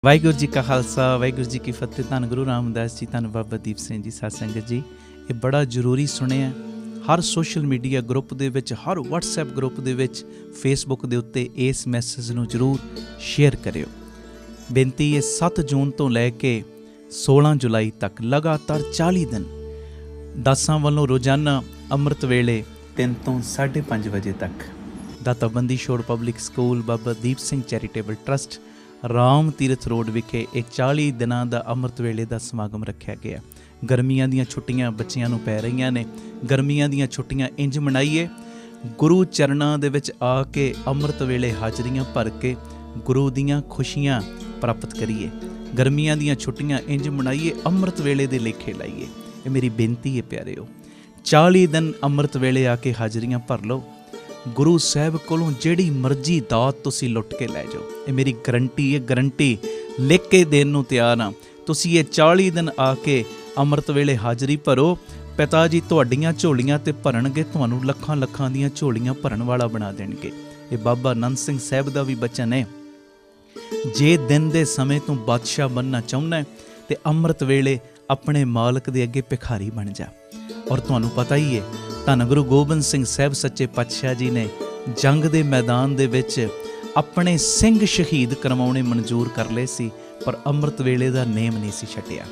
ਵਾਹਿਗੁਰੂ ਜੀ ਕਾ ਖਾਲਸਾ ਵਾਹਿਗੁਰੂ ਜੀ ਕੀ ਫਤਿਹ। ਧੰਨ ਗੁਰੂ ਰਾਮਦਾਸ ਜੀ, ਧੰਨ ਬਾਬਾ ਦੀਪ ਸਿੰਘ ਜੀ। ਸਾਧ ਸੰਗਤ ਜੀ, ਇਹ ਬੜਾ ਜ਼ਰੂਰੀ ਸੁਣਿਆ। ਹਰ ਸੋਸ਼ਲ ਮੀਡੀਆ ਗਰੁੱਪ ਦੇ ਵਿੱਚ, ਹਰ ਵਟਸਐਪ ਗਰੁੱਪ ਦੇ ਵਿੱਚ, ਫੇਸਬੁੱਕ ਦੇ ਉੱਤੇ ਇਸ ਮੈਸੇਜ ਨੂੰ ਜ਼ਰੂਰ ਸ਼ੇਅਰ ਕਰਿਓ। ਬੇਨਤੀ ਹੈ 7 ਜੂਨ ਤੋਂ ਲੈ ਕੇ 16 ਜੁਲਾਈ ਤੱਕ ਲਗਾਤਾਰ 40 ਦਿਨ ਦਾਸਾਂ ਵੱਲੋਂ ਰੋਜ਼ਾਨਾ ਅੰਮ੍ਰਿਤ ਵੇਲੇ 3 ਤੋਂ 5:30 ਵਜੇ ਤੱਕ ਦਾਤਾ Bandi Chhor public school Baba Deep Singh charitable trust Ram Tirath road ਵਿਖੇ ਇਹ 40 ਦਿਨਾਂ ਦਾ ਅੰਮ੍ਰਿਤ ਵੇਲੇ ਦਾ ਸਮਾਗਮ ਰੱਖਿਆ ਗਿਆ। ਗਰਮੀਆਂ ਦੀਆਂ ਛੁੱਟੀਆਂ ਬੱਚਿਆਂ ਨੂੰ ਪੈ ਰਹੀਆਂ ਨੇ। ਗਰਮੀਆਂ ਦੀਆਂ ਛੁੱਟੀਆਂ ਇੰਝ ਮਨਾਈਏ, ਗੁਰੂ ਚਰਨਾਂ ਦੇ ਵਿੱਚ ਆ ਕੇ ਅੰਮ੍ਰਿਤ ਵੇਲੇ ਹਾਜ਼ਰੀਆਂ ਭਰ ਕੇ ਗੁਰੂ ਦੀਆਂ ਖੁਸ਼ੀਆਂ ਪ੍ਰਾਪਤ ਕਰੀਏ। ਗਰਮੀਆਂ ਦੀਆਂ ਛੁੱਟੀਆਂ ਇੰਝ ਮਨਾਈਏ, ਅੰਮ੍ਰਿਤ ਵੇਲੇ ਦੇ ਲੇਖੇ ਲਾਈਏ। ਇਹ ਮੇਰੀ ਬੇਨਤੀ ਹੈ ਪਿਆਰਿਓ। 40 ਦਿਨ ਅੰਮ੍ਰਿਤ ਵੇਲੇ ਆ ਕੇ ਹਾਜ਼ਰੀਆਂ ਭਰ ਲਓ। ਗੁਰੂ ਸਾਹਿਬ ਕੋਲੋਂ ਜਿਹੜੀ ਮਰਜ਼ੀ ਦਾਤ ਤੁਸੀਂ ਲੁੱਟ ਕੇ ਲੈ ਜਾਓ। ਇਹ ਮੇਰੀ ਗਰੰਟੀ ਹੈ, ਗਰੰਟੀ ਲਿਖ ਕੇ ਦੇਣ ਨੂੰ ਤਿਆਰ ਹਾਂ। ਤੁਸੀਂ ਇਹ 40 ਦਿਨ ਆ ਕੇ ਅੰਮ੍ਰਿਤ ਵੇਲੇ ਹਾਜ਼ਰੀ ਭਰੋ, ਪਿਤਾ ਜੀ ਤੁਹਾਡੀਆਂ ਝੋਲੀਆਂ ਤੇ ਭਰਨਗੇ, ਤੁਹਾਨੂੰ ਲੱਖਾਂ ਲੱਖਾਂ ਦੀਆਂ ਝੋਲੀਆਂ ਭਰਨ ਵਾਲਾ ਬਣਾ ਦੇਣਗੇ। ਇਹ ਬਾਬਾ ਆਨੰਦ ਸਿੰਘ ਸਾਹਿਬ ਦਾ ਵੀ ਬਚਨ ਹੈ। ਜੇ ਦਿਨ ਦੇ ਸਮੇਂ ਤੋਂ ਬਾਦਸ਼ਾਹ ਬਣਨਾ ਚਾਹੁੰਦਾ ਤੇ ਅੰਮ੍ਰਿਤ ਵੇਲੇ ਆਪਣੇ ਮਾਲਕ ਦੇ ਅੱਗੇ ਭਿਖਾਰੀ ਬਣ ਜਾ। ਔਰ ਤੁਹਾਨੂੰ ਪਤਾ ਹੀ ਹੈ, ਧੰਨ ਗੁਰੂ ਗੋਬਿੰਦ ਸਿੰਘ ਸਾਹਿਬ ਸੱਚੇ ਪਾਤਸ਼ਾਹ ਜੀ ਨੇ ਜੰਗ ਦੇ ਮੈਦਾਨ ਦੇ ਵਿੱਚ ਆਪਣੇ ਸਿੰਘ ਸ਼ਹੀਦ ਕਰਵਾਉਣੇ ਮਨਜ਼ੂਰ ਕਰ ਲਏ ਸੀ, ਪਰ ਅੰਮ੍ਰਿਤ ਵੇਲੇ ਦਾ ਨੇਮ ਨਹੀਂ ਸੀ ਛੱਡਿਆ।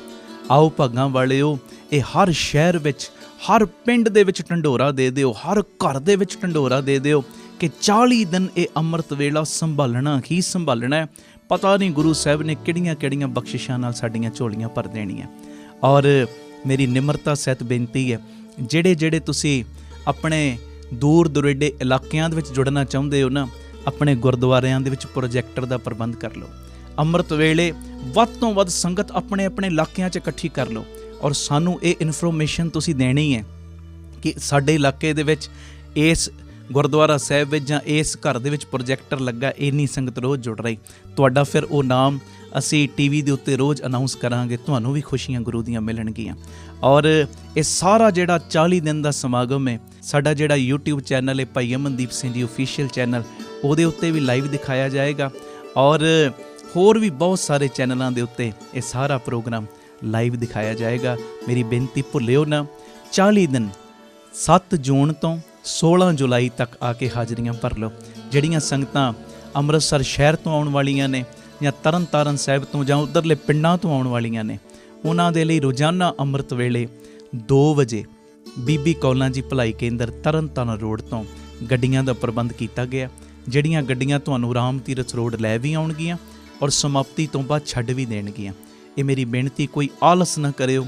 ਆਓ ਭਾਗਾਂ ਵਾਲਿਓ, ਇਹ ਹਰ ਸ਼ਹਿਰ ਵਿੱਚ, ਹਰ ਪਿੰਡ ਦੇ ਵਿੱਚ ਢੰਡੋਰਾ ਦੇ ਦਿਓ, ਹਰ ਘਰ ਦੇ ਵਿੱਚ ਢੰਡੋਰਾ ਦੇ ਦਿਓ ਕਿ 40 ਦਿਨ ਇਹ ਅੰਮ੍ਰਿਤ ਵੇਲਾ ਸੰਭਾਲਣਾ ਹੀ ਸੰਭਾਲਣਾ। ਪਤਾ ਨਹੀਂ ਗੁਰੂ ਸਾਹਿਬ ਨੇ ਕਿਹੜੀਆਂ ਕਿਹੜੀਆਂ ਬਖਸ਼ਿਸ਼ਾਂ ਨਾਲ ਸਾਡੀਆਂ ਝੋਲੀਆਂ ਭਰ ਦੇਣੀਆਂ। ਔਰ ਮੇਰੀ ਨਿਮਰਤਾ ਸਹਿਤ ਬੇਨਤੀ ਹੈ, ਜਿਹੜੇ ਤੁਸੀਂ ਆਪਣੇ ਦੂਰ ਦੁਰੇਡੇ ਇਲਾਕਿਆਂ ਦੇ ਵਿੱਚ ਜੁੜਨਾ ਚਾਹੁੰਦੇ ਹੋ ਨਾ, ਆਪਣੇ ਗੁਰਦੁਆਰਿਆਂ ਦੇ ਵਿੱਚ ਪ੍ਰੋਜੈਕਟਰ ਦਾ ਪ੍ਰਬੰਧ ਕਰ ਲਓ। ਅੰਮ੍ਰਿਤ ਵੇਲੇ ਵੱਧ ਤੋਂ ਵੱਧ ਸੰਗਤ ਆਪਣੇ ਆਪਣੇ ਇਲਾਕਿਆਂ 'ਚ ਇਕੱਠੀ ਕਰ ਲਓ। ਔਰ ਸਾਨੂੰ ਇਹ ਇਨਫੋਰਮੇਸ਼ਨ ਤੁਸੀਂ ਦੇਣੀ ਹੈ ਕਿ ਸਾਡੇ ਇਲਾਕੇ ਦੇ ਵਿੱਚ ਇਸ ਗੁਰਦੁਆਰਾ ਸਾਹਿਬ ਵਿੱਚ ਜਾਂ ਇਸ ਘਰ ਦੇ ਵਿੱਚ ਪ੍ਰੋਜੈਕਟਰ ਲੱਗਾ, ਇੰਨੀ ਸੰਗਤ ਰੋਜ਼ ਜੁੜ ਰਹੀ। ਤੁਹਾਡਾ ਫਿਰ ਉਹ ਨਾਮ ਅਸੀਂ ਟੀਵੀ ਦੇ ਉੱਤੇ ਰੋਜ਼ ਅਨਾਊਂਸ ਕਰਾਂਗੇ, ਤੁਹਾਨੂੰ ਵੀ ਖੁਸ਼ੀਆਂ ਗੁਰੂ ਦੀਆਂ ਮਿਲਣਗੀਆਂ। ਔਰ ਇਹ ਸਾਰਾ ਜਿਹੜਾ 40 ਦਿਨ ਦਾ ਸਮਾਗਮ ਹੈ, ਸਾਡਾ ਜਿਹੜਾ YouTube ਚੈਨਲ ਹੈ ਭਾਈ ਅਮਨਦੀਪ ਸਿੰਘ ਜੀ ਆਫੀਸ਼ੀਅਲ ਚੈਨਲ, ਉਹਦੇ ਉੱਤੇ ਵੀ ਲਾਈਵ ਦਿਖਾਇਆ ਜਾਏਗਾ। ਔਰ ਹੋਰ ਵੀ ਬਹੁਤ ਸਾਰੇ ਚੈਨਲਾਂ ਦੇ ਉੱਤੇ ਇਹ ਸਾਰਾ ਪ੍ਰੋਗਰਾਮ ਲਾਈਵ ਦਿਖਾਇਆ ਜਾਏਗਾ। ਮੇਰੀ ਬੇਨਤੀ ਭੁੱਲਿਓ ਨਾ, 40 ਦਿਨ 7 ਜੂਨ ਤੋਂ 16 ਜੁਲਾਈ ਤੱਕ ਆ ਕੇ ਹਾਜ਼ਰੀਆਂ ਭਰ ਲਓ। ਜਿਹੜੀਆਂ ਸੰਗਤਾਂ ਅੰਮ੍ਰਿਤਸਰ ਸ਼ਹਿਰ ਤੋਂ ਆਉਣ ਵਾਲੀਆਂ ਨੇ ਜਾਂ ਤਰਨ ਤਾਰਨ ਸਾਹਿਬ ਤੋਂ ਜਾਂ ਉੱਧਰਲੇ ਪਿੰਡਾਂ ਤੋਂ ਆਉਣ ਵਾਲੀਆਂ ਨੇ, ਉਹਨਾਂ ਦੇ ਲਈ ਰੋਜ਼ਾਨਾ ਅੰਮ੍ਰਿਤ ਵੇਲੇ 2 ਵਜੇ ਬੀਬੀ ਕੌਲਾਂ ਜੀ ਭਲਾਈ ਕੇਂਦਰ ਤਰਨ ਤਾਰਨ ਰੋਡ ਤੋਂ ਗੱਡੀਆਂ ਦਾ ਪ੍ਰਬੰਧ ਕੀਤਾ ਗਿਆ। ਜਿਹੜੀਆਂ ਗੱਡੀਆਂ ਤੁਹਾਨੂੰ ਰਾਮ ਤੀਰਥ ਰੋਡ ਲੈ ਵੀ ਆਉਣਗੀਆਂ ਔਰ ਸਮਾਪਤੀ ਤੋਂ ਬਾਅਦ ਛੱਡ ਵੀ ਦੇਣਗੀਆਂ। ਇਹ ਮੇਰੀ ਬੇਨਤੀ, ਕੋਈ ਆਲਸ ਨਾ ਕਰਿਓ।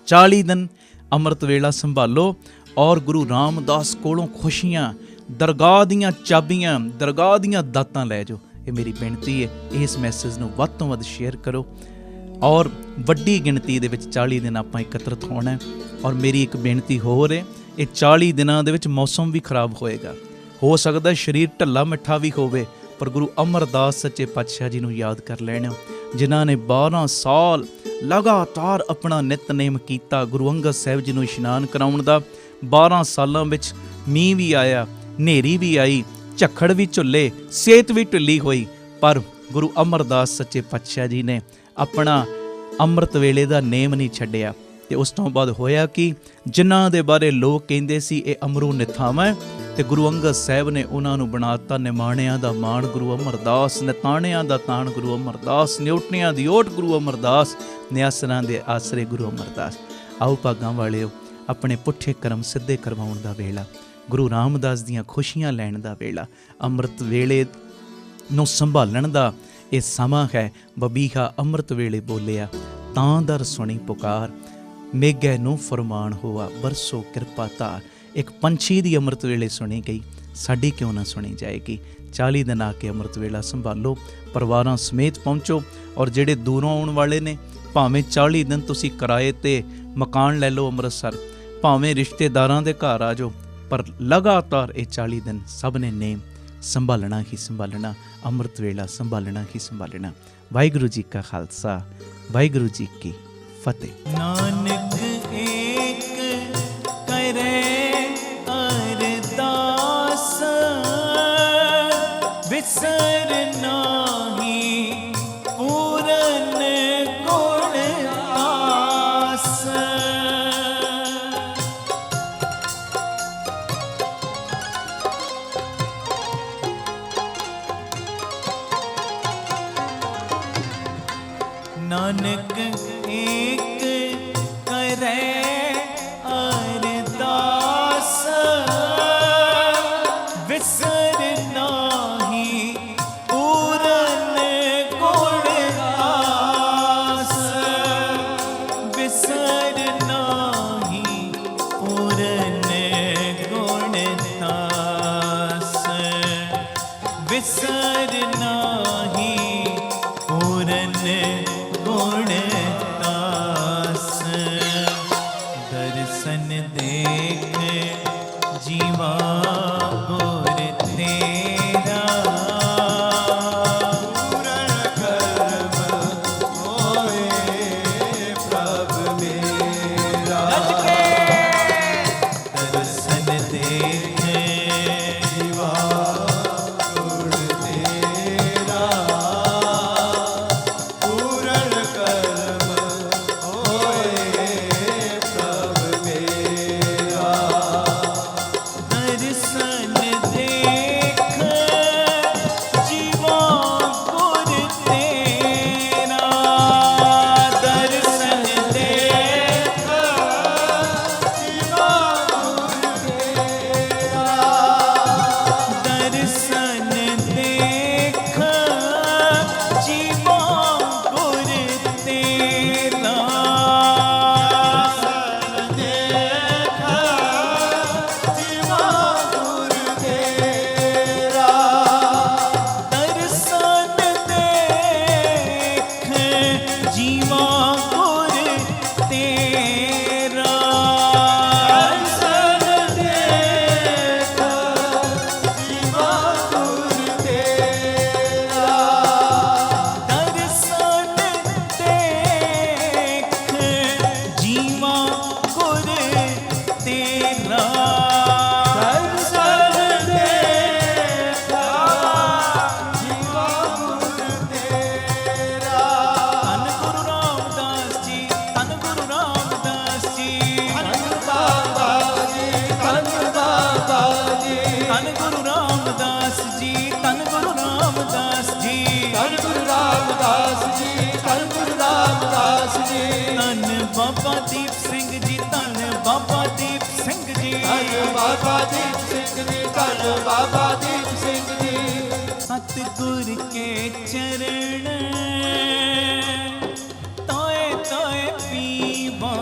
40 ਦਿਨ ਅੰਮ੍ਰਿਤ ਵੇਲਾ ਸੰਭਾਲੋ ਔਰ ਗੁਰੂ ਰਾਮਦਾਸ ਕੋਲੋਂ ਖੁਸ਼ੀਆਂ, ਦਰਗਾਹ ਦੀਆਂ ਚਾਬੀਆਂ, ਦਰਗਾਹ ਦੀਆਂ ਦਾਤਾਂ ਲੈ ਜਾਓ। ਇਹ ਮੇਰੀ ਬੇਨਤੀ ਹੈ। ਇਸ ਮੈਸੇਜ ਨੂੰ ਵੱਧ ਤੋਂ ਵੱਧ ਸ਼ੇਅਰ ਕਰੋ ਔਰ ਵੱਡੀ ਗਿਣਤੀ ਦੇ ਵਿੱਚ 40 ਦਿਨ ਆਪਾਂ ਇਕੱਤਰਤ ਹੋਣਾ। ਔਰ ਮੇਰੀ ਇੱਕ ਬੇਨਤੀ ਹੋਰ ਹੈ, ਇਹ 40 ਦਿਨਾਂ ਦੇ ਵਿੱਚ ਮੌਸਮ ਵੀ ਖਰਾਬ ਹੋਏਗਾ, ਹੋ ਸਕਦਾ ਸਰੀਰ ਢੱਲਾ ਮਿੱਠਾ ਵੀ ਹੋਵੇ, ਪਰ ਗੁਰੂ ਅਮਰਦਾਸ ਸੱਚੇ ਪਾਤਸ਼ਾਹ ਜੀ ਨੂੰ ਯਾਦ ਕਰ ਲੈਣਾ, ਜਿਨ੍ਹਾਂ ਨੇ 12 ਸਾਲ ਲਗਾਤਾਰ ਆਪਣਾ ਨਿਤਨੇਮ ਕੀਤਾ। ਗੁਰੂ ਅੰਗਦ ਸਾਹਿਬ ਜੀ ਨੂੰ ਇਸ਼ਨਾਨ ਕਰਾਉਣ ਦਾ 12 ਸਾਲਾਂ ਵਿੱਚ ਮੀਂਹ ਵੀ ਆਇਆ, ਹਨੇਰੀ ਵੀ ਆਈ, ਝੱਖੜ ਵੀ ਝੁੱਲੇ, ਸਿਹਤ ਵੀ ਢਿੱਲੀ ਹੋਈ, ਪਰ ਗੁਰੂ ਅਮਰਦਾਸ ਸੱਚੇ ਪਾਤਸ਼ਾਹ ਜੀ ਨੇ ਆਪਣਾ ਅੰਮ੍ਰਿਤ ਵੇਲੇ ਦਾ ਨੇਮ ਨਹੀਂ ਛੱਡਿਆ। ਤੇ ਉਸ ਤੋਂ ਬਾਅਦ ਹੋਇਆ ਕਿ ਜਿਨ੍ਹਾਂ ਦੇ ਬਾਰੇ ਲੋਕ ਕਹਿੰਦੇ ਸੀ ਇਹ ਅਮਰੂ ਨਿਥਾਵਾਂ, ਤੇ ਗੁਰੂ ਅੰਗਦ ਸਾਹਿਬ ਨੇ ਉਹਨਾਂ ਨੂੰ ਬਣਾਤਾ ਨਿਮਾਣਿਆਂ ਦਾ ਮਾਣ ਗੁਰੂ ਅਮਰਦਾਸ, ਨਿਤਾਣਿਆਂ ਦਾ ਤਾਣ ਗੁਰੂ ਅਮਰਦਾਸ, ਨਿਉਟਣਿਆਂ ਦੀ ਓਟ ਗੁਰੂ ਅਮਰਦਾਸ, ਨਿਆਸਰਾਂ ਦੇ ਆਸਰੇ ਗੁਰੂ ਅਮਰਦਾਸ। ਆਓ ਭਾਗਾਂ ਵਾਲਿਓ, ਆਪਣੇ ਪੁੱਠੇ ਕਰਮ ਸਿੱਧੇ ਕਰਵਾਉਣ ਦਾ ਵੇਲਾ, ਗੁਰੂ ਰਾਮਦਾਸ ਦੀਆਂ ਖੁਸ਼ੀਆਂ ਲੈਣ ਦਾ ਵੇਲਾ, ਅੰਮ੍ਰਿਤ ਵੇਲੇ ਨੂੰ ਸੰਭਾਲਣ ਦਾ ਇਹ ਸਮਾਂ ਹੈ। ਬਬੀਹਾ ਅੰਮ੍ਰਿਤ ਵੇਲੇ ਬੋਲਿਆ, ਤਾਂ ਦਰ ਸੁਣੀ ਪੁਕਾਰ, ਮੇਘੈ ਨੂੰ ਫਰਮਾਨ ਹੋਆ, ਬਰਸੋ ਕਿਰਪਾ ਧਾਰ। ਇੱਕ ਪੰਛੀ ਦੀ ਅੰਮ੍ਰਿਤ ਵੇਲੇ ਸੁਣੀ ਗਈ, ਸਾਡੀ ਕਿਉਂ ਨਾ ਸੁਣੀ ਜਾਏਗੀ। 40 ਦਿਨ ਆ ਕੇ ਅੰਮ੍ਰਿਤ ਵੇਲਾ ਸੰਭਾਲੋ, ਪਰਿਵਾਰਾਂ ਸਮੇਤ ਪਹੁੰਚੋ। ਔਰ ਜਿਹੜੇ ਦੂਰੋਂ ਆਉਣ ਵਾਲੇ ਨੇ, ਭਾਵੇਂ 40 ਦਿਨ ਤੁਸੀਂ ਕਿਰਾਏ 'ਤੇ ਮਕਾਨ ਲੈ ਲਓ ਅੰਮ੍ਰਿਤਸਰ, ਭਾਵੇਂ ਰਿਸ਼ਤੇਦਾਰਾਂ ਦੇ ਘਰ ਆ ਜਾਓ, ਪਰ ਲਗਾਤਾਰ ਇਹ 40 ਦਿਨ ਸਭ ਨੇ ਨੇਮ ਸੰਭਾਲਣਾ ਹੀ ਸੰਭਾਲਣਾ, ਅੰਮ੍ਰਿਤ ਵੇਲਾ ਸੰਭਾਲਣਾ ਹੀ ਸੰਭਾਲਣਾ। ਵਾਹਿਗੁਰੂ ਜੀ ਕਾ ਖਾਲਸਾ, ਵਾਹਿਗੁਰੂ ਜੀ ਕੀ ਫਤਿਹ। ਨਾਨਕ ਏਕ ਕਰੇ ਅਰਦਾਸ, ਵਿਸਰ ਨਾਹੀ नानक एक करे अरदास विसर नाही पूरन गुण आस विसर नाही पूरन गुण आस विसर नाही पूरन गुण तास दर्शन देख जीवा गुर तेरा पूरण कर्म होए प्रभ मेरा दर्शन देख जीवा गुण तेरा पूरण कर्म होए प्रभ मेरा दर्शन देख जीवा गुर तेरा दर्शन देख जीवा गुण तेरा दर्शन देख जीवा गुर तेरा देखा जीवा गुर तेरा दर्शन देख जीवा गुर तेरा दर्शन देखा जीवा गुर तेरा दर्शन देख जीवा गुर तेरा दर्शन देखा जीवा गुर तेरा धन गुरु रामदास जी धन गुरु रामदास जी धन बाबा जी धन बाबा जी धन गुरु रामदास जी धन गुरु रामदास जी धन गुरु रामदास जी धन गुरु रामदास जी धन बाबा दीप सिंह जी धन बाबा दीप सिंह जी धन बाबा दीप सिंह जी धन बाबा दीप सिंह जी सतगुर के चरण तोए तोए पीवा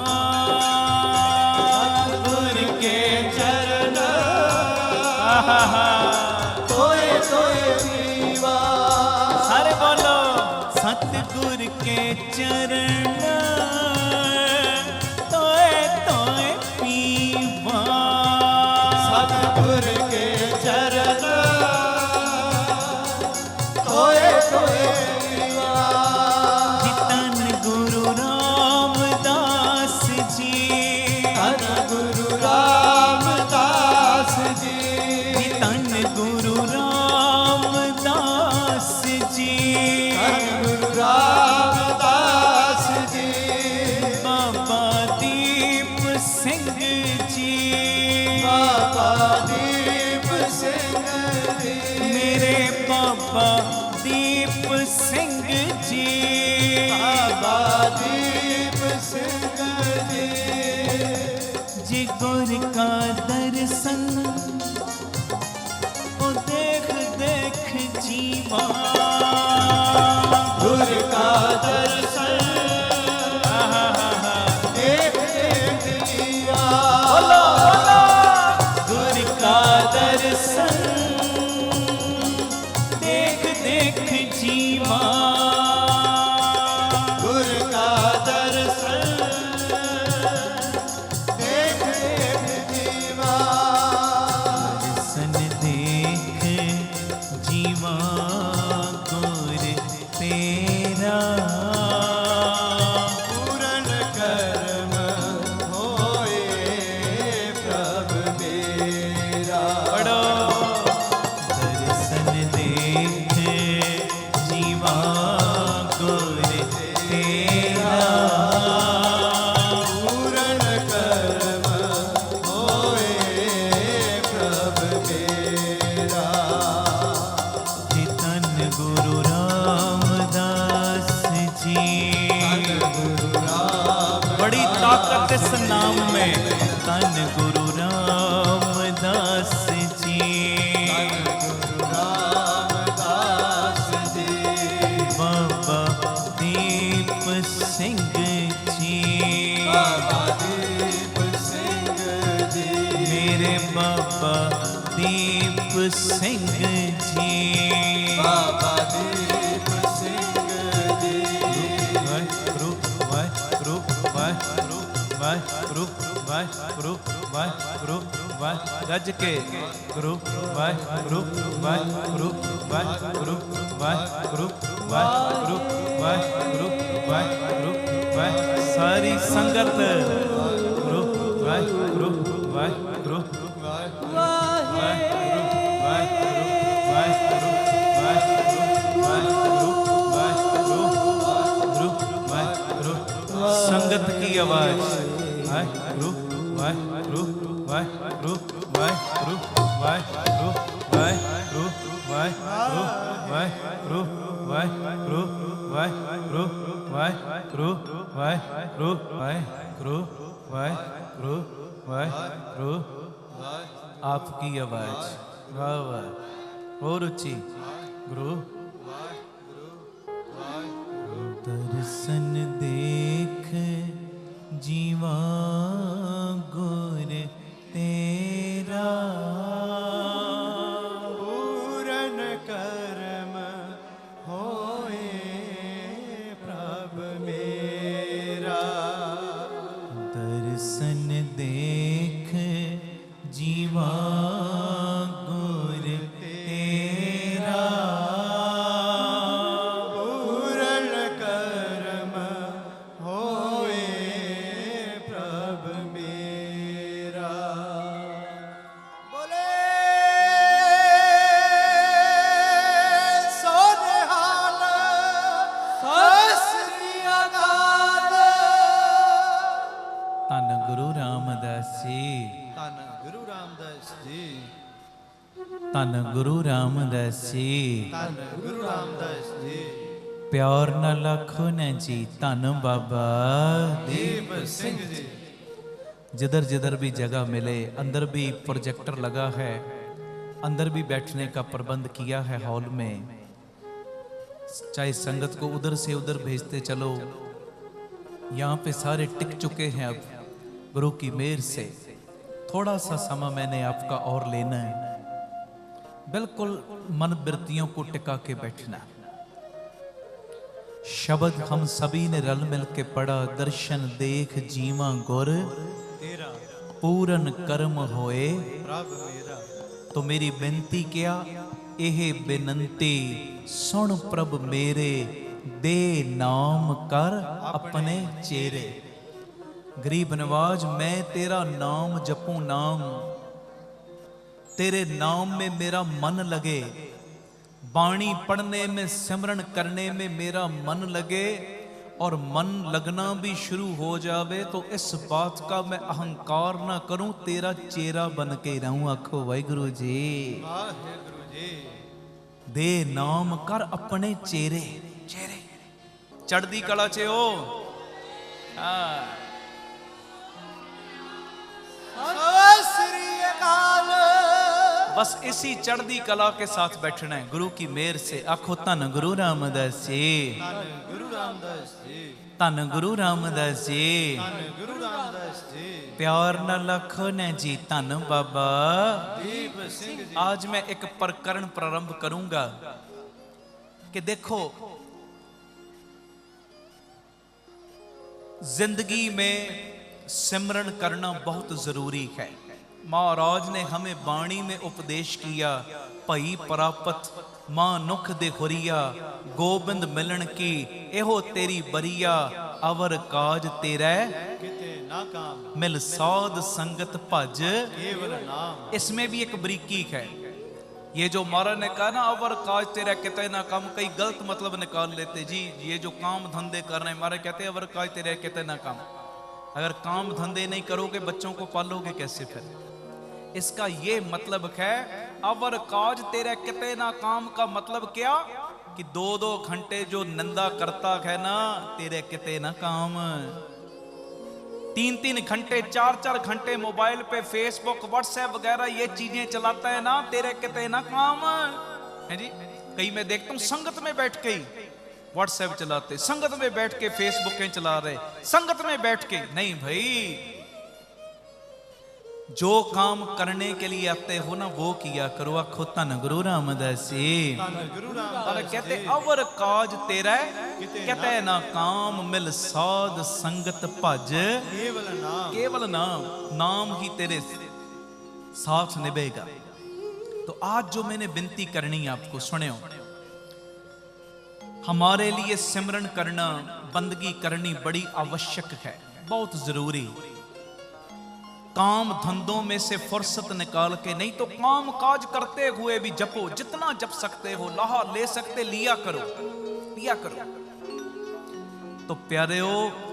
गुर के चरण तोए तोए पीवा सारे बोलो सतगुर के चरण तोए तोए पीवा सतगुर के चरण तोए तोए पीवा धन गुरु रामदास जी धन गुरु रामदास जी धन गुरु रामदास जी धन गुरु रामदास जी बाबा दीप सिंह जी बाबा दीप सिंह जी मेरे बाबा दीप सिंह जी बाबा दीप सिंह जी जी गुर का दर्शन ओ देख देख जीवा गुर का दर्शन देख देख जीवा गुर का दर्शन देख देख जीवा गुर का दर्शन देख देख जीवा गुरु वाहिगुरु वाहिगुरु वाहिगुरु गज के गुरु वाहिगुरु वाहिगुरु वाहिगुरु वाहिगुरु वाहिगुरु वाहिगुरु वाहिगुरु वाहिगुरु सारी संगत गुरु वाहिगुरु वाहिगुरु वाहिगुरु वाहिगुरु वाहिगुरु वाहिगुरु संगत की आवाज वाहिगुरु वाहिगुरु वाहिगुरु वाहिगुरु वाहिगुरु वाहिगुरु वाहिगुरु वाहिगुरु वाहिगुरु वाहिगुरु वाहिगुरु वाहिगुरु वाहिगुरु वाहिगुरु वाहिगुरु आपकी आवाज वाह वाह और ऊंची गुरु दर्शन देख जीवा गुर तेरा पूरन कर्म होए प्रभ मेरा दर्शन देख जीवा गुर तेरा पूरन कर्म होए प्रभ मेरा बोले सोनिहाल सत श्री अकाल धन गुरु रामदास जी धन गुरु रामदास जी धन गुरु रामदास जी धन गुरु रामदास जी प्यार न लखो न जी धन बाबा दीप सिंह जी जिधर जिधर भी जगह मिले अंदर भी प्रोजेक्टर लगा है अंदर भी बैठने का प्रबंध किया है हॉल में चाहे संगत को उधर से उधर भेजते चलो यहाँ पे सारे टिक चुके हैं अब गुरु की मेहर से थोड़ा सा समय मैंने आपका और लेना है बिल्कुल मन वृत्तियों को टिका के बैठना शब्द हम सभी ने रल मिल के पढ़ा दर्शन देख जीवा गुर तेरा पूरन कर्म होए प्रभ मेरा तो मेरी बेनती क्या एह बेनती सुन प्रभ मेरे दे नाम कर अपने चेरे गरीब नवाज मैं तेरा नाम जपूं नाम तेरे नाम में मेरा मन लगे बाणी पढ़ने में सिमरन करने में मेरा मन लगे और मन लगना भी शुरू हो जावे तो इस बात का मैं अहंकार ना करूं तेरा चेहरा बन के रहूं आखो वाहिगुरु जी वाहिगुरु जी दे नाम कर अपने चेहरे चेहरे चढ़दी कला चे हो सत श्री अकाल बस इसी चढ़दी कला के साथ बैठना है गुरु की मेहर से आखो धन गुरु रामदास जी धन गुरु रामदास जी धन गुरु रामदास जी धन गुरु रामदास जी प्यार न लखो न जी धन बाबा दीप सिंह जी आज मैं एक प्रकरण प्रारंभ करूंगा कि देखो जिंदगी में सिमरन करना बहुत जरूरी है महाराज ने हमें वाणी में उपदेश किया भई प्रापत मां नुख दे खुरिया गोबिंद मिलन की एहो तेरी बरिया अवर काज तेरा किते ना काम मिल साध संगत भज केवल नाम इसमें भी एक बरीकी है ये जो महाराज ने कहा ना अवर काज तेरा किते ना काम कई गलत मतलब निकाल लेते जी ये जो काम धंधे कर रहे हैं महाराज कहते हैं अवर काज तेरा किते ना काम अगर काम धंधे नहीं करोगे बच्चों को पालोगे कैसे फिर इसका ये मतलब है अवर काज तेरे किते ना काम का मतलब क्या कि 2-2 घंटे जो निंदा करता है ना तेरे किते ना काम 3-3 घंटे 4-4 घंटे मोबाइल पे फेसबुक व्हाट्सएप वगैरह ये चीजें चलाता है ना तेरे किते ना काम है जी कई मैं देखता हूं संगत में बैठ के ही व्हाट्सएप चलाते संगत में बैठ के फेसबुक चला रहे संगत में बैठ के नहीं भाई जो काम करने के लिए आते हो ना वो किया करो आखो धन गुरु रामदास जी धन गुरु और रामदास कहते अवर काज तेरा कहते ना काम मिल साध संगत भज, केवल नाम, नाम ही तेरे साथ निभेगा। तो आज जो मैंने विनती करनी है आपको, सुनियो। हमारे लिए सिमरन करना, बंदगी करनी बड़ी आवश्यक है, बहुत जरूरी। काम धंधों में से फुर्सत निकाल के, नहीं तो काम काज करते हुए भी जपो, जितना जप सकते हो, लाहा ले सकते लिया करो, लिया करो। तो प्यारेओ,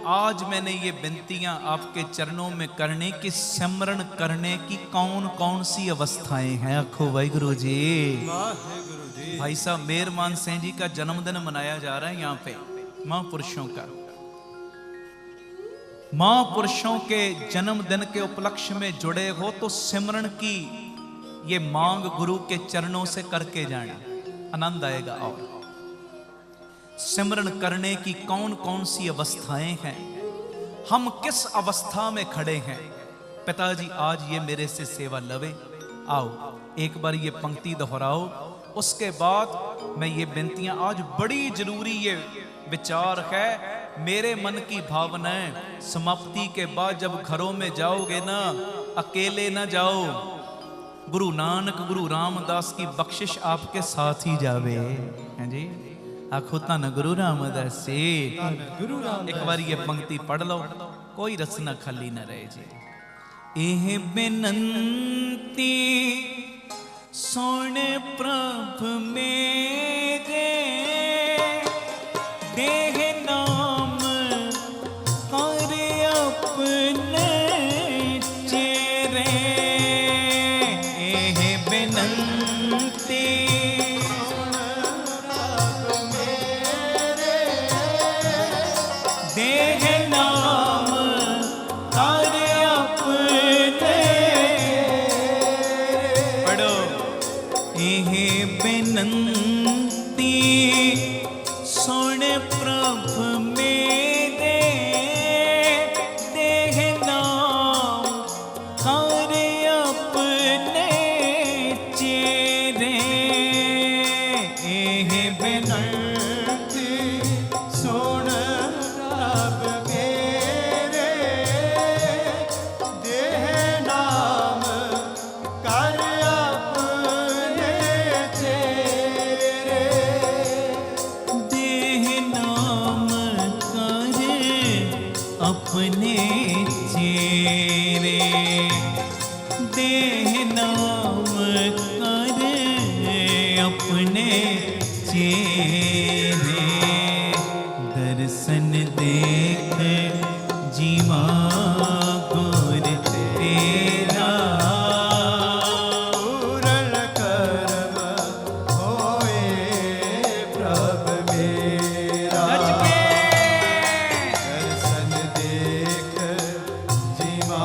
आज मैंने ये विनतियां आपके चरणों में करने की, सिमरन करने की कौन कौन सी अवस्थाएं हैं। आखो वाहिगुरु जी। भाई साहब मेहरमान सिंह जी का जन्मदिन मनाया जा रहा है यहाँ पे, महापुरुषों का। महापुरुषों के जन्मदिन के उपलक्ष्य में जुड़े हो तो सिमरन की ये मांग गुरु के चरणों से करके जाना, आनंद आएगा। और सिमरन करने की कौन कौन सी अवस्थाएं हैं, हम किस अवस्था में खड़े हैं। पिताजी आज ये मेरे से सेवा लवे, आओ एक बार ये पंक्ति दोहराओ, उसके बाद मैं ये विनतियां, आज बड़ी जरूरी ये विचार है, मेरे मन की भावनाएं। समाप्ति के बाद जब घरों में जाओगे ना, अकेले ना जाओ, गुरु नानक गुरु रामदास की बख्शिश आपके साथ ही जावे, हैं जी। आखो धन गुरु रामदास जी। एक बार ये पंक्ति पढ़ लो, कोई रचना खाली न रहे जी। एह बिनती सुन प्रभ मेरे, देह नाम कर अपने चेरे। एह बिनती देह नाम कर अपने, पढ़ो। एह बिनती सुन प्रभ मेरे, देह नाम कर अपने चेरे। एह बिनती सुन प्रभ मेरे, देह नाम कर अपने चेरे। देह नाम कर अपने चेरे, देह नाम कर अपने चेरे। दर्शन देख जीवा गुर तेरा, पूर्ण कर्म होए प्रभ मेरा। रच के दर्शन देख जीवा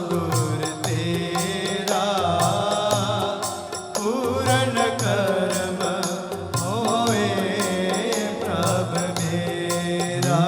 गुर तेरा, पूर्ण कर्म होए प्रभ मेरा।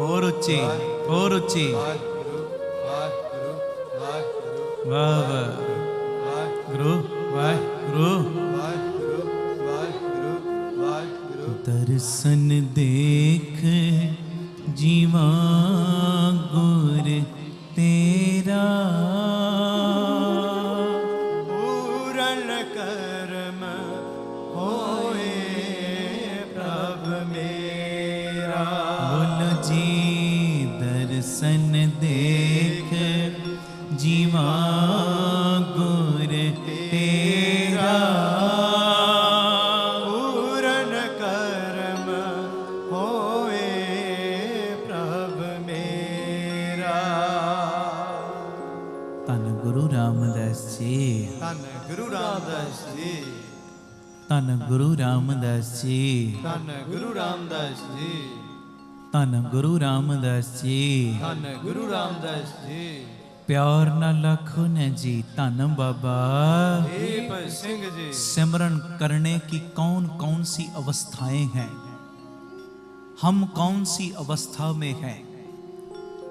और उच्ची, और उच्ची। वाह वाह गुरु, वाह गुरु। दर्शन देख जीवा गुर तेरा, पूरन कर्म होए प्रभ मेरा। बोलो जी दर्शन देख जीवा गुर तेरा, पूरन कर्म होए प्रभ मेरा। धन गुरु रामदास जी, धन गुरु रामदास जी, धन गुरु रामदास जी, धन गुरु रामदास जी, धन गुरु रामदास जी। धन गुरु रामदास जी। प्यार न लखो न जी धन बाबा। दीप सिंह जी। सिमरन करने की कौन कौन सी अवस्थाएं हैं, हम कौन सी अवस्था में हैं,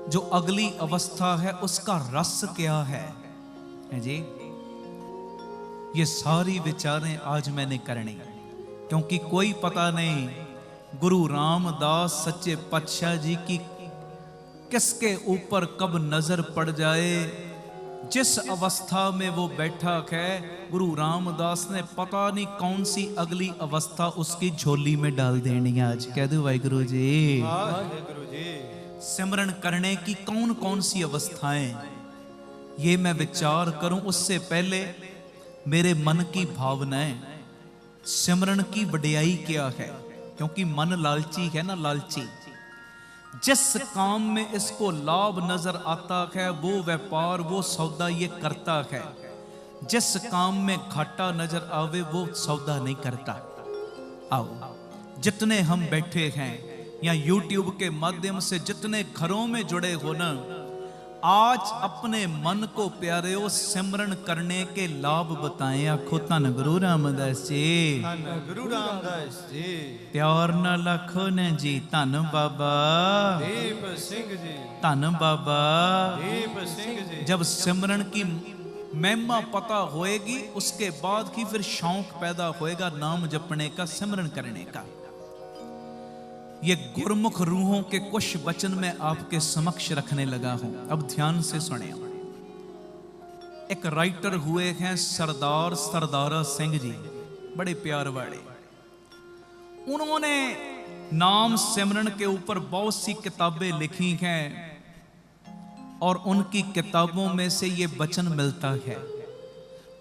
जो अगली अवस्था है उसका रस क्या है जी। ये सारी विचारें आज मैंने करनी, क्योंकि कोई पता नहीं गुरु रामदास सच्चे पातशाह जी की किसके ऊपर कब नजर पड़ जाए। जिस अवस्था में वो बैठा है, गुरु रामदास ने पता नहीं कौन सी अगली अवस्था उसकी झोली में डाल देनी है। आज कह दो वाहिगुरु जी। वाहिगुरु जी। सिमरन करने की कौन कौन सी अवस्थाएं, ये मैं विचार करूं उससे पहले मेरे मन की भावनाएं, सिमरन की वडियाई क्या है। क्योंकि मन लालची है ना, लालची। जिस काम में इसको लाभ नजर आता है वो व्यापार, वो सौदा ये करता है। जिस काम में घाटा नजर आवे वो सौदा नहीं करता। आओ जितने हम बैठे हैं या YouTube के माध्यम से जितने घरों में जुड़े हो ना, आज अपने मन को प्यारे हो सिमरन करने के लाभ बताएं। आखो धन गुरु रामदास जी, धन गुरु रामदास जी। प्यार न लखो न जी धन बाबा। दीप सिंह जी। धन बाबा। दीप सिंह जी। जब सिमरन की महिमा पता होएगी उसके बाद ही फिर शौक पैदा होएगा नाम जपने का, सिमरन करने का। ये गुरमुख रूहों के कुछ वचन मैं आपके समक्ष रखने लगा हूं, अब ध्यान से सुने। एक राइटर हुए हैं सरदार सरदारा सिंह जी, बड़े प्यार वाले। उन्होंने नाम सिमरन के ऊपर बहुत सी किताबें लिखी हैं और उनकी किताबों में से ये वचन मिलता है।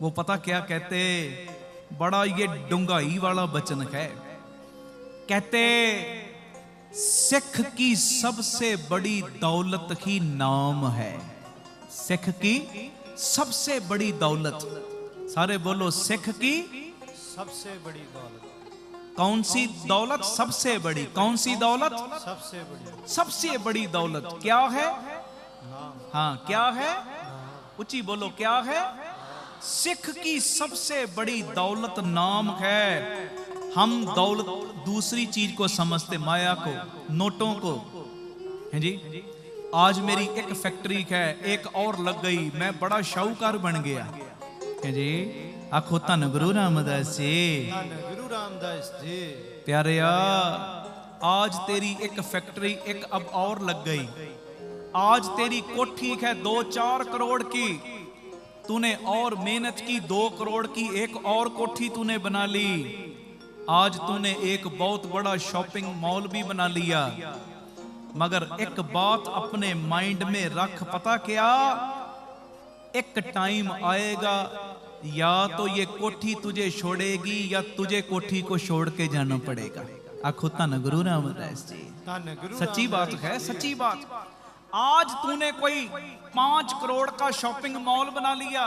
वो पता क्या कहते, बड़ा ये डूंगाई वाला वचन है। कहते सिख की सबसे बड़ी दौलत ही नाम है। सिख की सबसे बड़ी दौलत, सारे बोलो सिख की सबसे बड़ी दौलत। कौन सी दौलत सबसे बड़ी, कौन सी दौलत सबसे बड़ी, सबसे बड़ी दौलत क्या है? हाँ क्या है? ऊंची बोलो क्या है? सिख की सबसे बड़ी दौलत नाम है। हम दौलत दूसरी चीज को समझते, माया को, नोटों को, है जी। आज मेरी एक फैक्ट्री है, एक और लग गई, मैं बड़ा शाहूकार बन गया, है जी। आखो धन गुरु रामदास जी। धन गुरु रामदास जी। प्यारेया आज तेरी एक फैक्ट्री एक अब और लग गई। आज तेरी कोठी है 2-4 करोड़ की, तूने और मेहनत की 2 करोड़ की एक और कोठी तूने बना ली। आज तूने एक बहुत बड़ा शॉपिंग मॉल भी बना लिया। मगर एक बात अपने माइंड में रख, पता क्या, एक टाइम आएगा या तो ये कोठी तुझे छोड़ेगी या तुझे कोठी को छोड़ के जाना पड़ेगा। आखो धन गुरु रामदास जी। धन गुरु सच्ची बात है, सच्ची बात। आज तूने कोई 5 करोड़ का शॉपिंग मॉल बना लिया,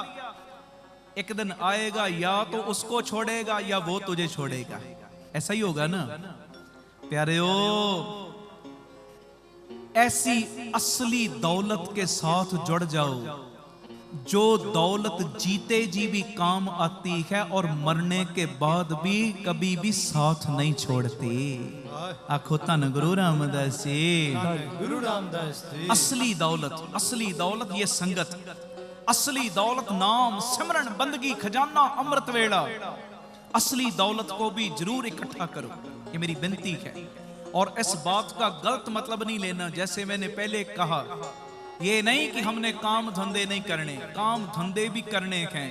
एक दिन आएगा या तो उसको छोड़ेगा या वो तुझे छोड़ेगा। ऐसा ही होगा ना प्यारेओ। ऐसी असली दौलत के साथ जुड़ जाओ जो दौलत जीते जी भी काम आती है और मरने के बाद भी कभी भी साथ नहीं छोड़ती। आखो धन गुरु रामदास जी। गुरु रामदास जी। असली दौलत ये संगत, असली दौलत नाम सिमरन बंदगी खजाना अमृत वेला। असली दौलत को भी जरूर इकट्ठा करो, ये मेरी विनती है। और इस बात का गलत मतलब नहीं लेना, जैसे मैंने पहले कहा, ये नहीं कि हमने काम धंधे नहीं करने, काम धंधे भी करने हैं,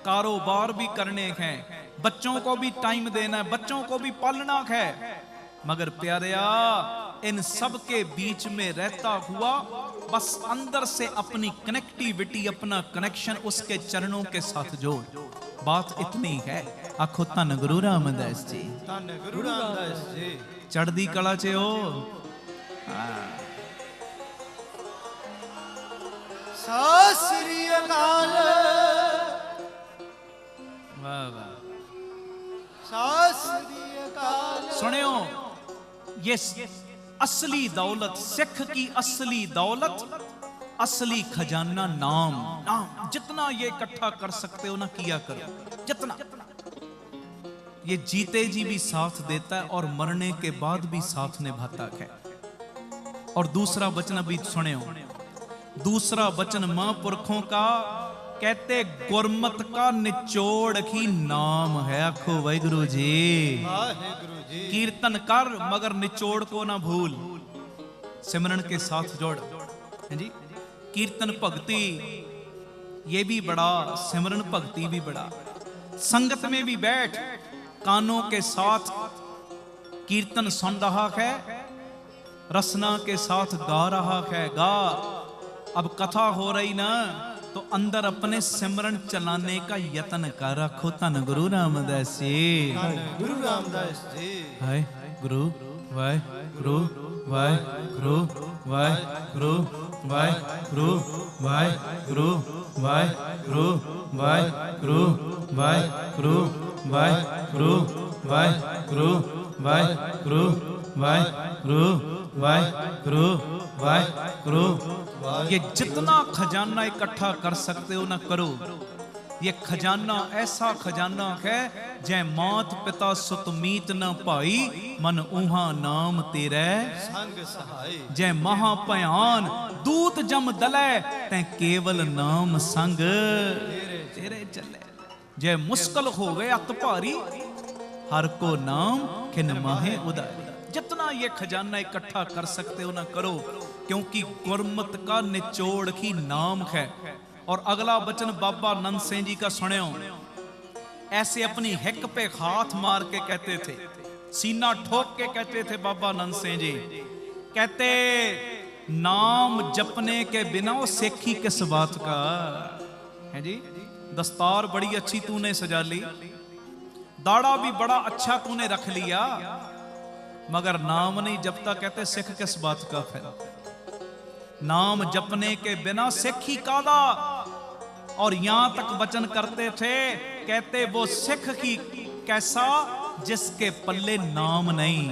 कारोबार भी करने हैं, बच्चों को भी टाइम देना है, बच्चों को भी पालना है, मगर प्यारेया इन सब के बीच में रहता हुआ बस अंदर से अपनी कनेक्टिविटी, अपना कनेक्शन उसके चरणों के साथ जोड़। बात इतनी है। आखो धन गुरु रामदास जी। धन गुरु रामदास जी। चढ़दी कला च हो। सत श्री अकाल। वाह वाह। सत श्री अकाल। सुनियो, ये असली दौलत, सिख की असली दौलत, असली खजाना नाम। जितना ये इकट्ठा कर सकते हो ना किया करो, जितना। ये जीते जी भी साथ देता है और मरने के बाद भी साथ निभाता है। और दूसरा वचन भी सुने हो, दूसरा वचन महापुरखों का, कहते गुरमत का निचोड़ ही नाम है। आखो वाहिगुरु जी। वाहिगुरु जी। कीर्तन कर मगर निचोड़ को ना भूल, सिमरन के साथ जोड़। जी, कीर्तन भक्ति ये भी बड़ा, सिमरन भक्ति भी बड़ा। संगत में भी बैठ, कानों के साथ कीर्तन सुन रहा है, रसना के साथ गा रहा है, गा। अब कथा हो रही ना, तो अंदर अपने सिमरन चलाने का यत्न कर। रखो धन गुरु रामदास जी। गुरु रामदास जी। हाय गुरु, वाय गुरु, वाय गुरु, वाय गुरु, वाय गुरु, वाय गुरु, वाय गुरु, वाय गुरु, वाय गुरु, वाय गुरु, वाय गुरु, वाय गुरु, वाय गुरु, वाय गुरु, वाय गुरु। ये जितना खजाना इकट्ठा कर सकते हो ना करो। ये खजाना ऐसा खजाना है, जय मात पिता सुत मीत न पाई, मन ऊहा नाम तेरे संग सहाय। जय महाभयान दूत जम दलै, तै केवल नाम संग तेरे चले। जय मुश्किल होवे अत भारी, हर को नाम खिन माहे उदारी। जितना ये खजाना इकट्ठा कर सकते हो ना करो, क्योंकि गुरमत का निचोड़ ही नाम है। और अगला वचन बाबा नंद सिंह जी का सुनियो, ऐसे अपनी हिक पे हाथ मार के कहते थे, सीना ठोक के कहते थे बाबा नंद सिंह जी, कहते नाम जपने के बिना वो सिखी किस बात का है जी। दस्तार बड़ी अच्छी तूने सजा ली, दाढ़ा भी बड़ा अच्छा तूने रख लिया, मगर नाम नहीं जपता, कहते सिख किस बात का फिर। नाम जपने के बिना सिख ही कादा। और यहां तक वचन करते थे, कहते वो सिख ही कैसा जिसके पल्ले नाम नहीं।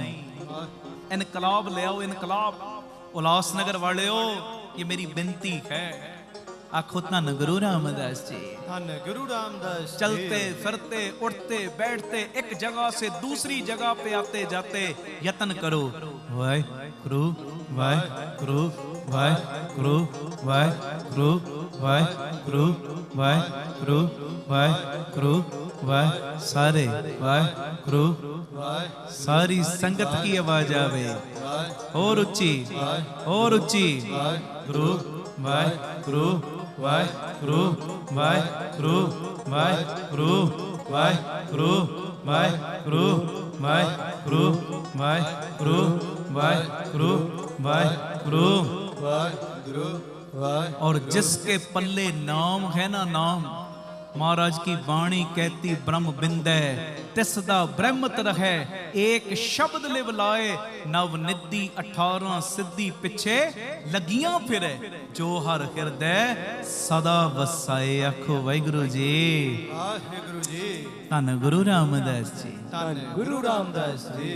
इनकलाब ले आओ, इनकलाब। उल्लासनगर वाले हो, ये मेरी विनती है। आखो धन गुरु रामदास जी। धन गुरु रामदास जी। चलते फिरते उठते बैठते एक जगह से दूसरी जगह पे आते जाते यत्न करो, वाय गुरु, वाय गुरु, वाय गुरु, वाय गुरु, वाय गुरु, वाय गुरु, वाय गुरु, वाय। सारे वाय गुरु, सारी संगत की आवाज आवे, और उच्ची, और उच्ची। गुरु, वाय गुरु, वाय गुरु, वाय गुरु, वाय गुरु, वाय गुरु, वाय गुरु, वाय गुरु, वाय गुरु, वाय गुरु, वाय गुरु, वाय गुरु, वाय। और जिसके पल्ले नाम है ना, नाम, महाराज की वाणी कहती ब्रह्म बिंदे तिसदा ब्रह्मत रहे, एक शब्द लिव लाए, नव निधि 18 सिद्धि पिछे लगियां फिरे, जो हर हृदय सदा वसाए। आखो वाहिगुरु जी। वाहिगुरु जी। धन गुरु रामदास जी। धन गुरु रामदास जी।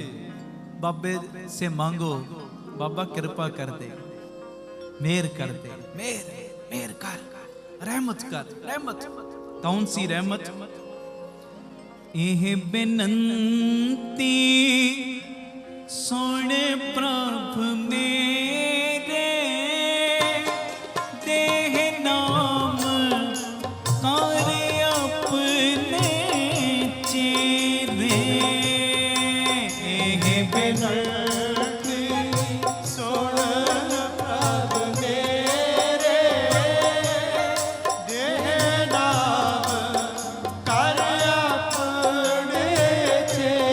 बाबे से मांगो, बाबा कृपा कर दे, मेहर कर दे, मेहर मेहर कर। रहमत कर, रहमत। कौन सी रहमत? एह बेनंती सुन प्रभ मेरे, देह नाम कर अपने चेरे। एह बेनंती सुन प्रभ मेरे, देह नाम कर अपने चेरे।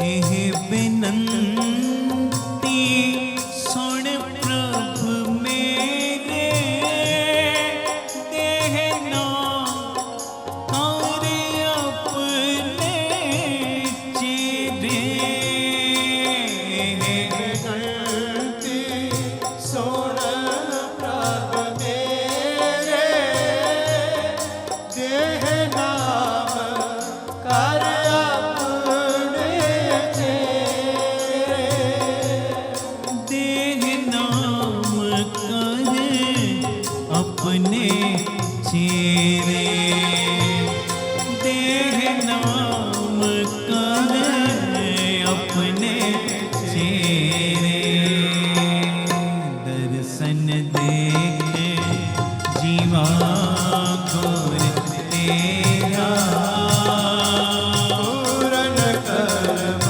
एह बेनंती सुन प्रभ मेरे, देह नाम कर अपने चेरे। बेनंती सुन प्रभ मेरे, देह नाम कर अपने चेरे। देह नाम कर अपने चेरे। देह नाम कर अपने चेरे। दर्शन देख जीवा गोर तेरा। पूरन कर्म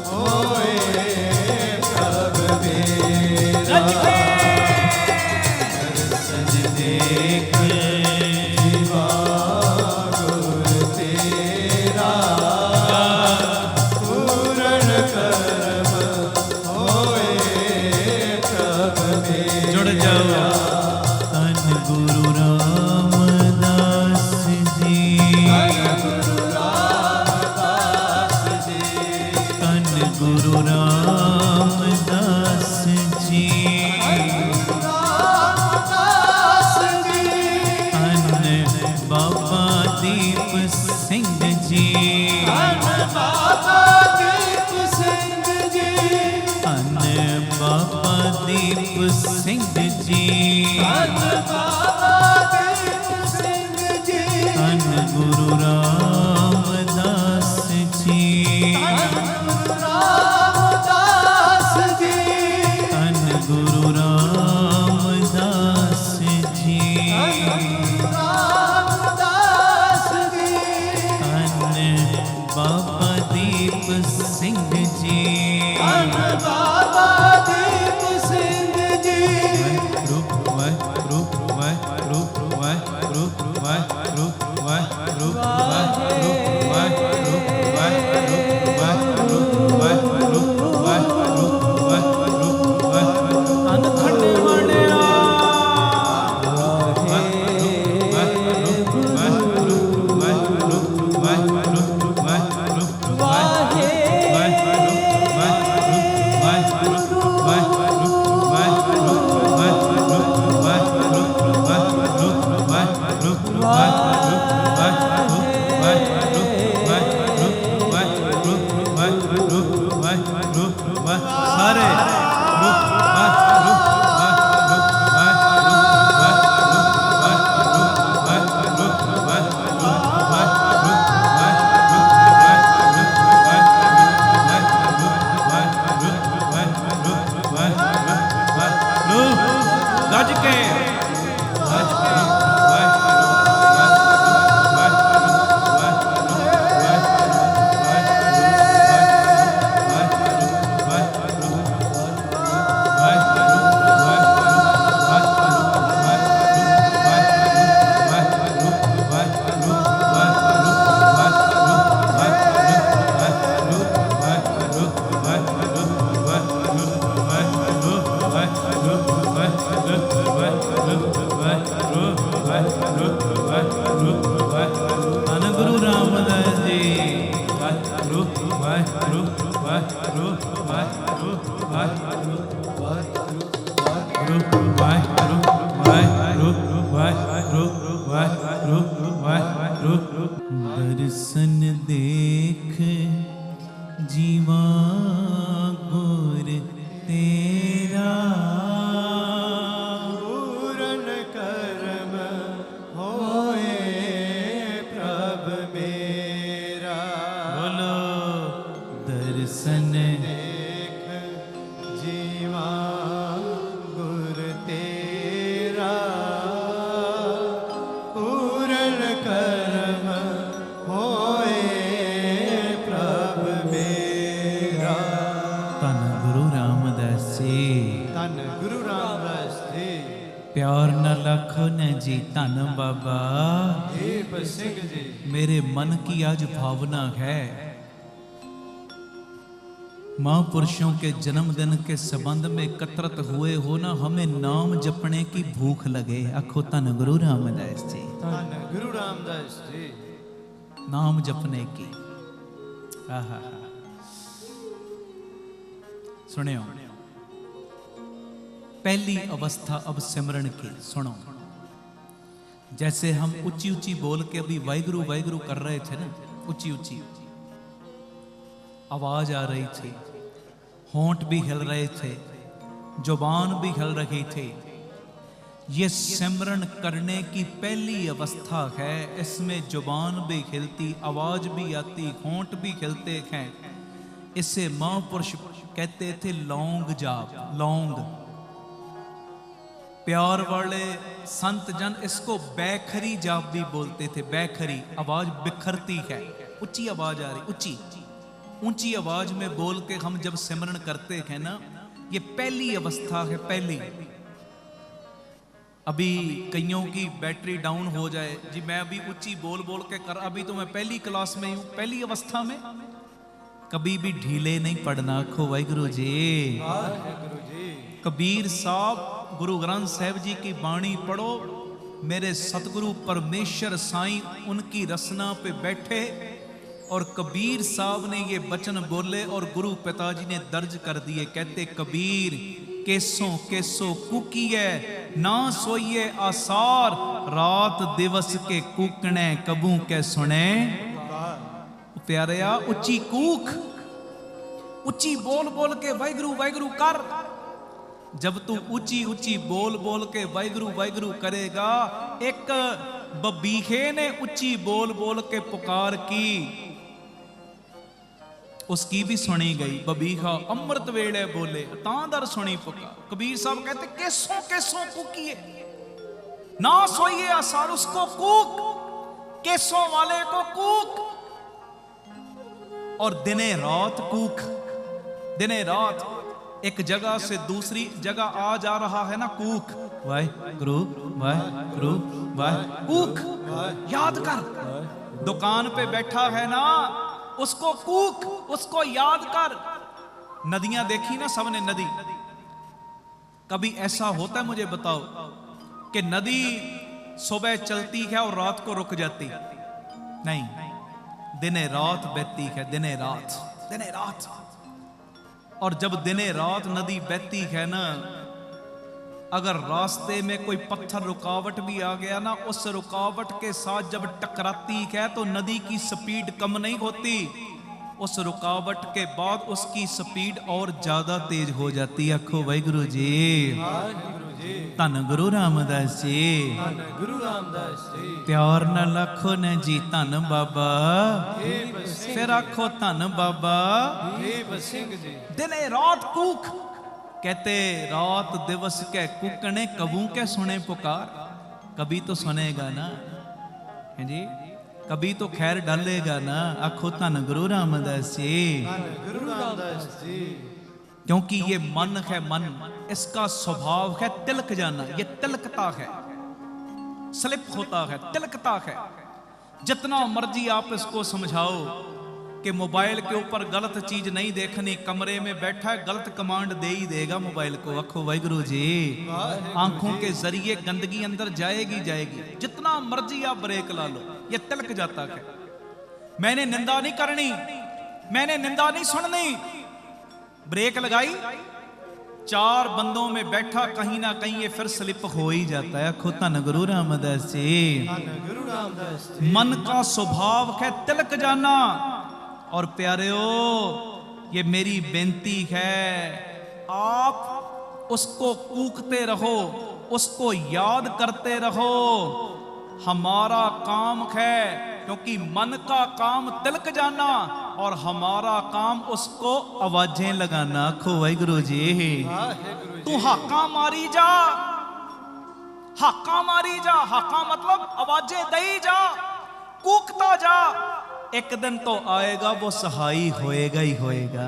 होए प्रभ मेरा। दर्शन देख जीवा गुर तेरा, पूरन कर्म होए प्रभ मेरा। जुड़ जाओ। धन गुरु रामदास जी, गुरु रामदास जी, धन गुरु रामदास जी, रामदास जी, धन बाबा दीप सिंह जी, धन बाबा दीप सिंह जी, धन बाबा दीप सिंह जी, धन बाबा दीप सिंह जी, धन गुरु रामदास जी, गुरु रामदास जी, धन गुरु रामदास जी, रामदास जी, धन बाबा दीप सिंह जी। धन बाबा दीप सिंह जी। रूप वाह रूप वाह रूप वाह रूप वाह रूप वाह रूप वाह रूप वाह रूप वाह रूप वाह रूप वाह रूप वाह रूप वाह रूप वाह अन खंडे वालिया। सारे गज के ਧੰਨ ਗੁਰੂ ਰਾਮਦਾਸ ਜੀ। ਵਾਹਿਗੁਰੂ ਵਾਹਿਗੁਰੂ ਵਾਹਿਗੁਰੂ ਵਾਹਿਗੁਰੂ ਵਾਹਿਗੁਰੂ ਵਾਹਿਗੁਰੂ ਵਾਹਿਗੁਰੂ ਵਾਹਿਗੁਰੂ ਵਾਹਿਗੁਰੂ। ਦਰਸ਼ਨ ਦੇਖ ਜੀਵਾ ਗੁਰ ਤੇਰਾ। ਧੰਨ ਗੁਰੂ ਰਾਮਦਾਸ ਜੀ। ਧੰਨ ਗੁਰੂ ਰਾਮਦਾਸ ਜੀ। ਪਿਆਰ ਨਾਲ ਆਖੋ ਨਾ ਜੀ ਧੰਨ बाबा दीप सिंह जी। मेरे मन की आज भावना है, महापुरुषों के जन्मदिन के संबंध में एकत्रित हुए हो ना, हमें नाम जपने की भूख लगे। आखो धन गुरु रामदास जी। धन गुरु रामदास जी। नाम जपने की। आहा, सुनियो पहली अवस्था अब सिमरन की सुनो। जैसे हम ऊंची ऊंची बोल के अभी वाहिगुरु वाहिगुरु कर रहे थे ना, ऊंची ऊंची आवाज आ रही थी, होंठ भी हिल रहे थे, जुबान भी हिल रही थी। ये सिमरन करने की पहली अवस्था है। इसमें जुबान भी हिलती, आवाज भी आती, होंठ भी हिलते हैं। इसे महापुरुष कहते थे लौंग जाप। लौंग, प्यार वाले संत जन इसको बैखरी जाप भी बोलते थे। बैखरी, आवाज बिखरती है, ऊंची आवाज आ रही, ऊंची ऊंची आवाज में बोल के हम जब सिमरन करते हैं ना, ये पहली अवस्था है। पहली, अभी कईयों की बैटरी डाउन हो जाए जी, मैं अभी ऊंची बोल बोल के कर, अभी तो मैं पहली क्लास में हूं, पहली अवस्था में। कभी भी ढीले नहीं पड़ना। खो वाहिगुरु जी। कबीर साहब गुरु ग्रंथ साहिब जी की बाणी पढ़ो, मेरे सतगुरु परमेश्वर साईं उनकी रसना पे बैठे और कबीर साहब ने ये वचन बोले और गुरु पिताजी ने दर्ज कर दिए। कहते कबीर केसों केसों कूकिए ना सोइए आसार, रात दिवस के कूकने कबू के सुने। प्यारेया उच्ची कूक, उच्ची बोल बोल के वाहिगुरु वाहिगुरु कर। जब तू ऊंची ऊंची बोल बोल के वाहिगुरु वाहिगुरु करेगा, एक बबीखे ने ऊंची बोल बोल के पुकार की, उसकी भी सुनी गई। बबीखा अमृत वेले बोले तांदर सुनी पुकार। कबीर साहब कहते केसों केसों कूकिए ना सोइए आसार, उसको कूक, केसों वाले को कूक, और दिने रात कूक। दिने रात एक जगह से दूसरी जगह आ जा रहा है ना, कूक वाहिगुरु वाहिगुरु वाहिगुरु, कूक याद कर। दुकान पे बैठा है ना, उसको कूक, उसको याद कर। नदियां देखी ना सबने, नदी। कभी ऐसा होता है मुझे बताओ कि नदी सुबह चलती है और रात को रुक जाती? नहीं, दिने रात बहती है, दिने रात, दिने रात। और जब दिने रात नदी बहती है ना, अगर रास्ते में कोई पत्थर रुकावट भी आ गया ना, उस रुकावट के साथ जब टकराती है तो नदी की स्पीड कम नहीं होती, उस रुकावट के बाद उसकी स्पीड और ज्यादा तेज हो जाती है। आखो वाहिगुरु जी। धन गुरु रामदास जी। गुरु रामदास जी। प्यार नाल आखो न जी धन बाबा, फिर आखो धन बाबा दीप सिंह जी। दिने रात कूक। कहते रात दिवस के कूकने कबू के सुने पुकार। कभी तो सुनेगा ना, है जी, कभी तो खैर डालेगा ना। आखो धन गुरु रामदास जी। गुरु रामदास जी। क्योंकि ये मन है, मन इसका स्वभाव है तिलक जाना। ये तिलकता है, स्लिप होता है, तिलकता है। जितना मर्जी आप इसको समझाओ कि मोबाइल के ऊपर गलत चीज नहीं देखनी, कमरे में बैठा है गलत कमांड दे ही देगा मोबाइल को। आखो वाहिगुरु जी। आंखों के जरिए गंदगी अंदर जाएगी जाएगी, जितना मर्जी आप ब्रेक ला लो, ये तिलक जाता है। मैंने निंदा नहीं करनी, मैंने निंदा नहीं सुननी, ब्रेक लगाई, चार बंदों में बैठा, कहीं ना कहीं ये फिर स्लिप हो ही जाता है। आखो धन गुरु रामदास जी। गुरु रामदास जी। मन का स्वभाव है तिलक जाना। और प्यारेओ, ये मेरी बेनती है, आप उसको कूकते रहो, उसको याद करते रहो। हमारा काम है, क्योंकि मन का काम तिलक जाना और हमारा काम उसको आवाजें लगाना। आखो वाहिगुरु जी। तू हाका मारी जा, हाका मारी जा। हाका मतलब आवाजें दई जा, कूकता जा। एक दिन तो आएगा वो सहाई होएगा ही होएगा।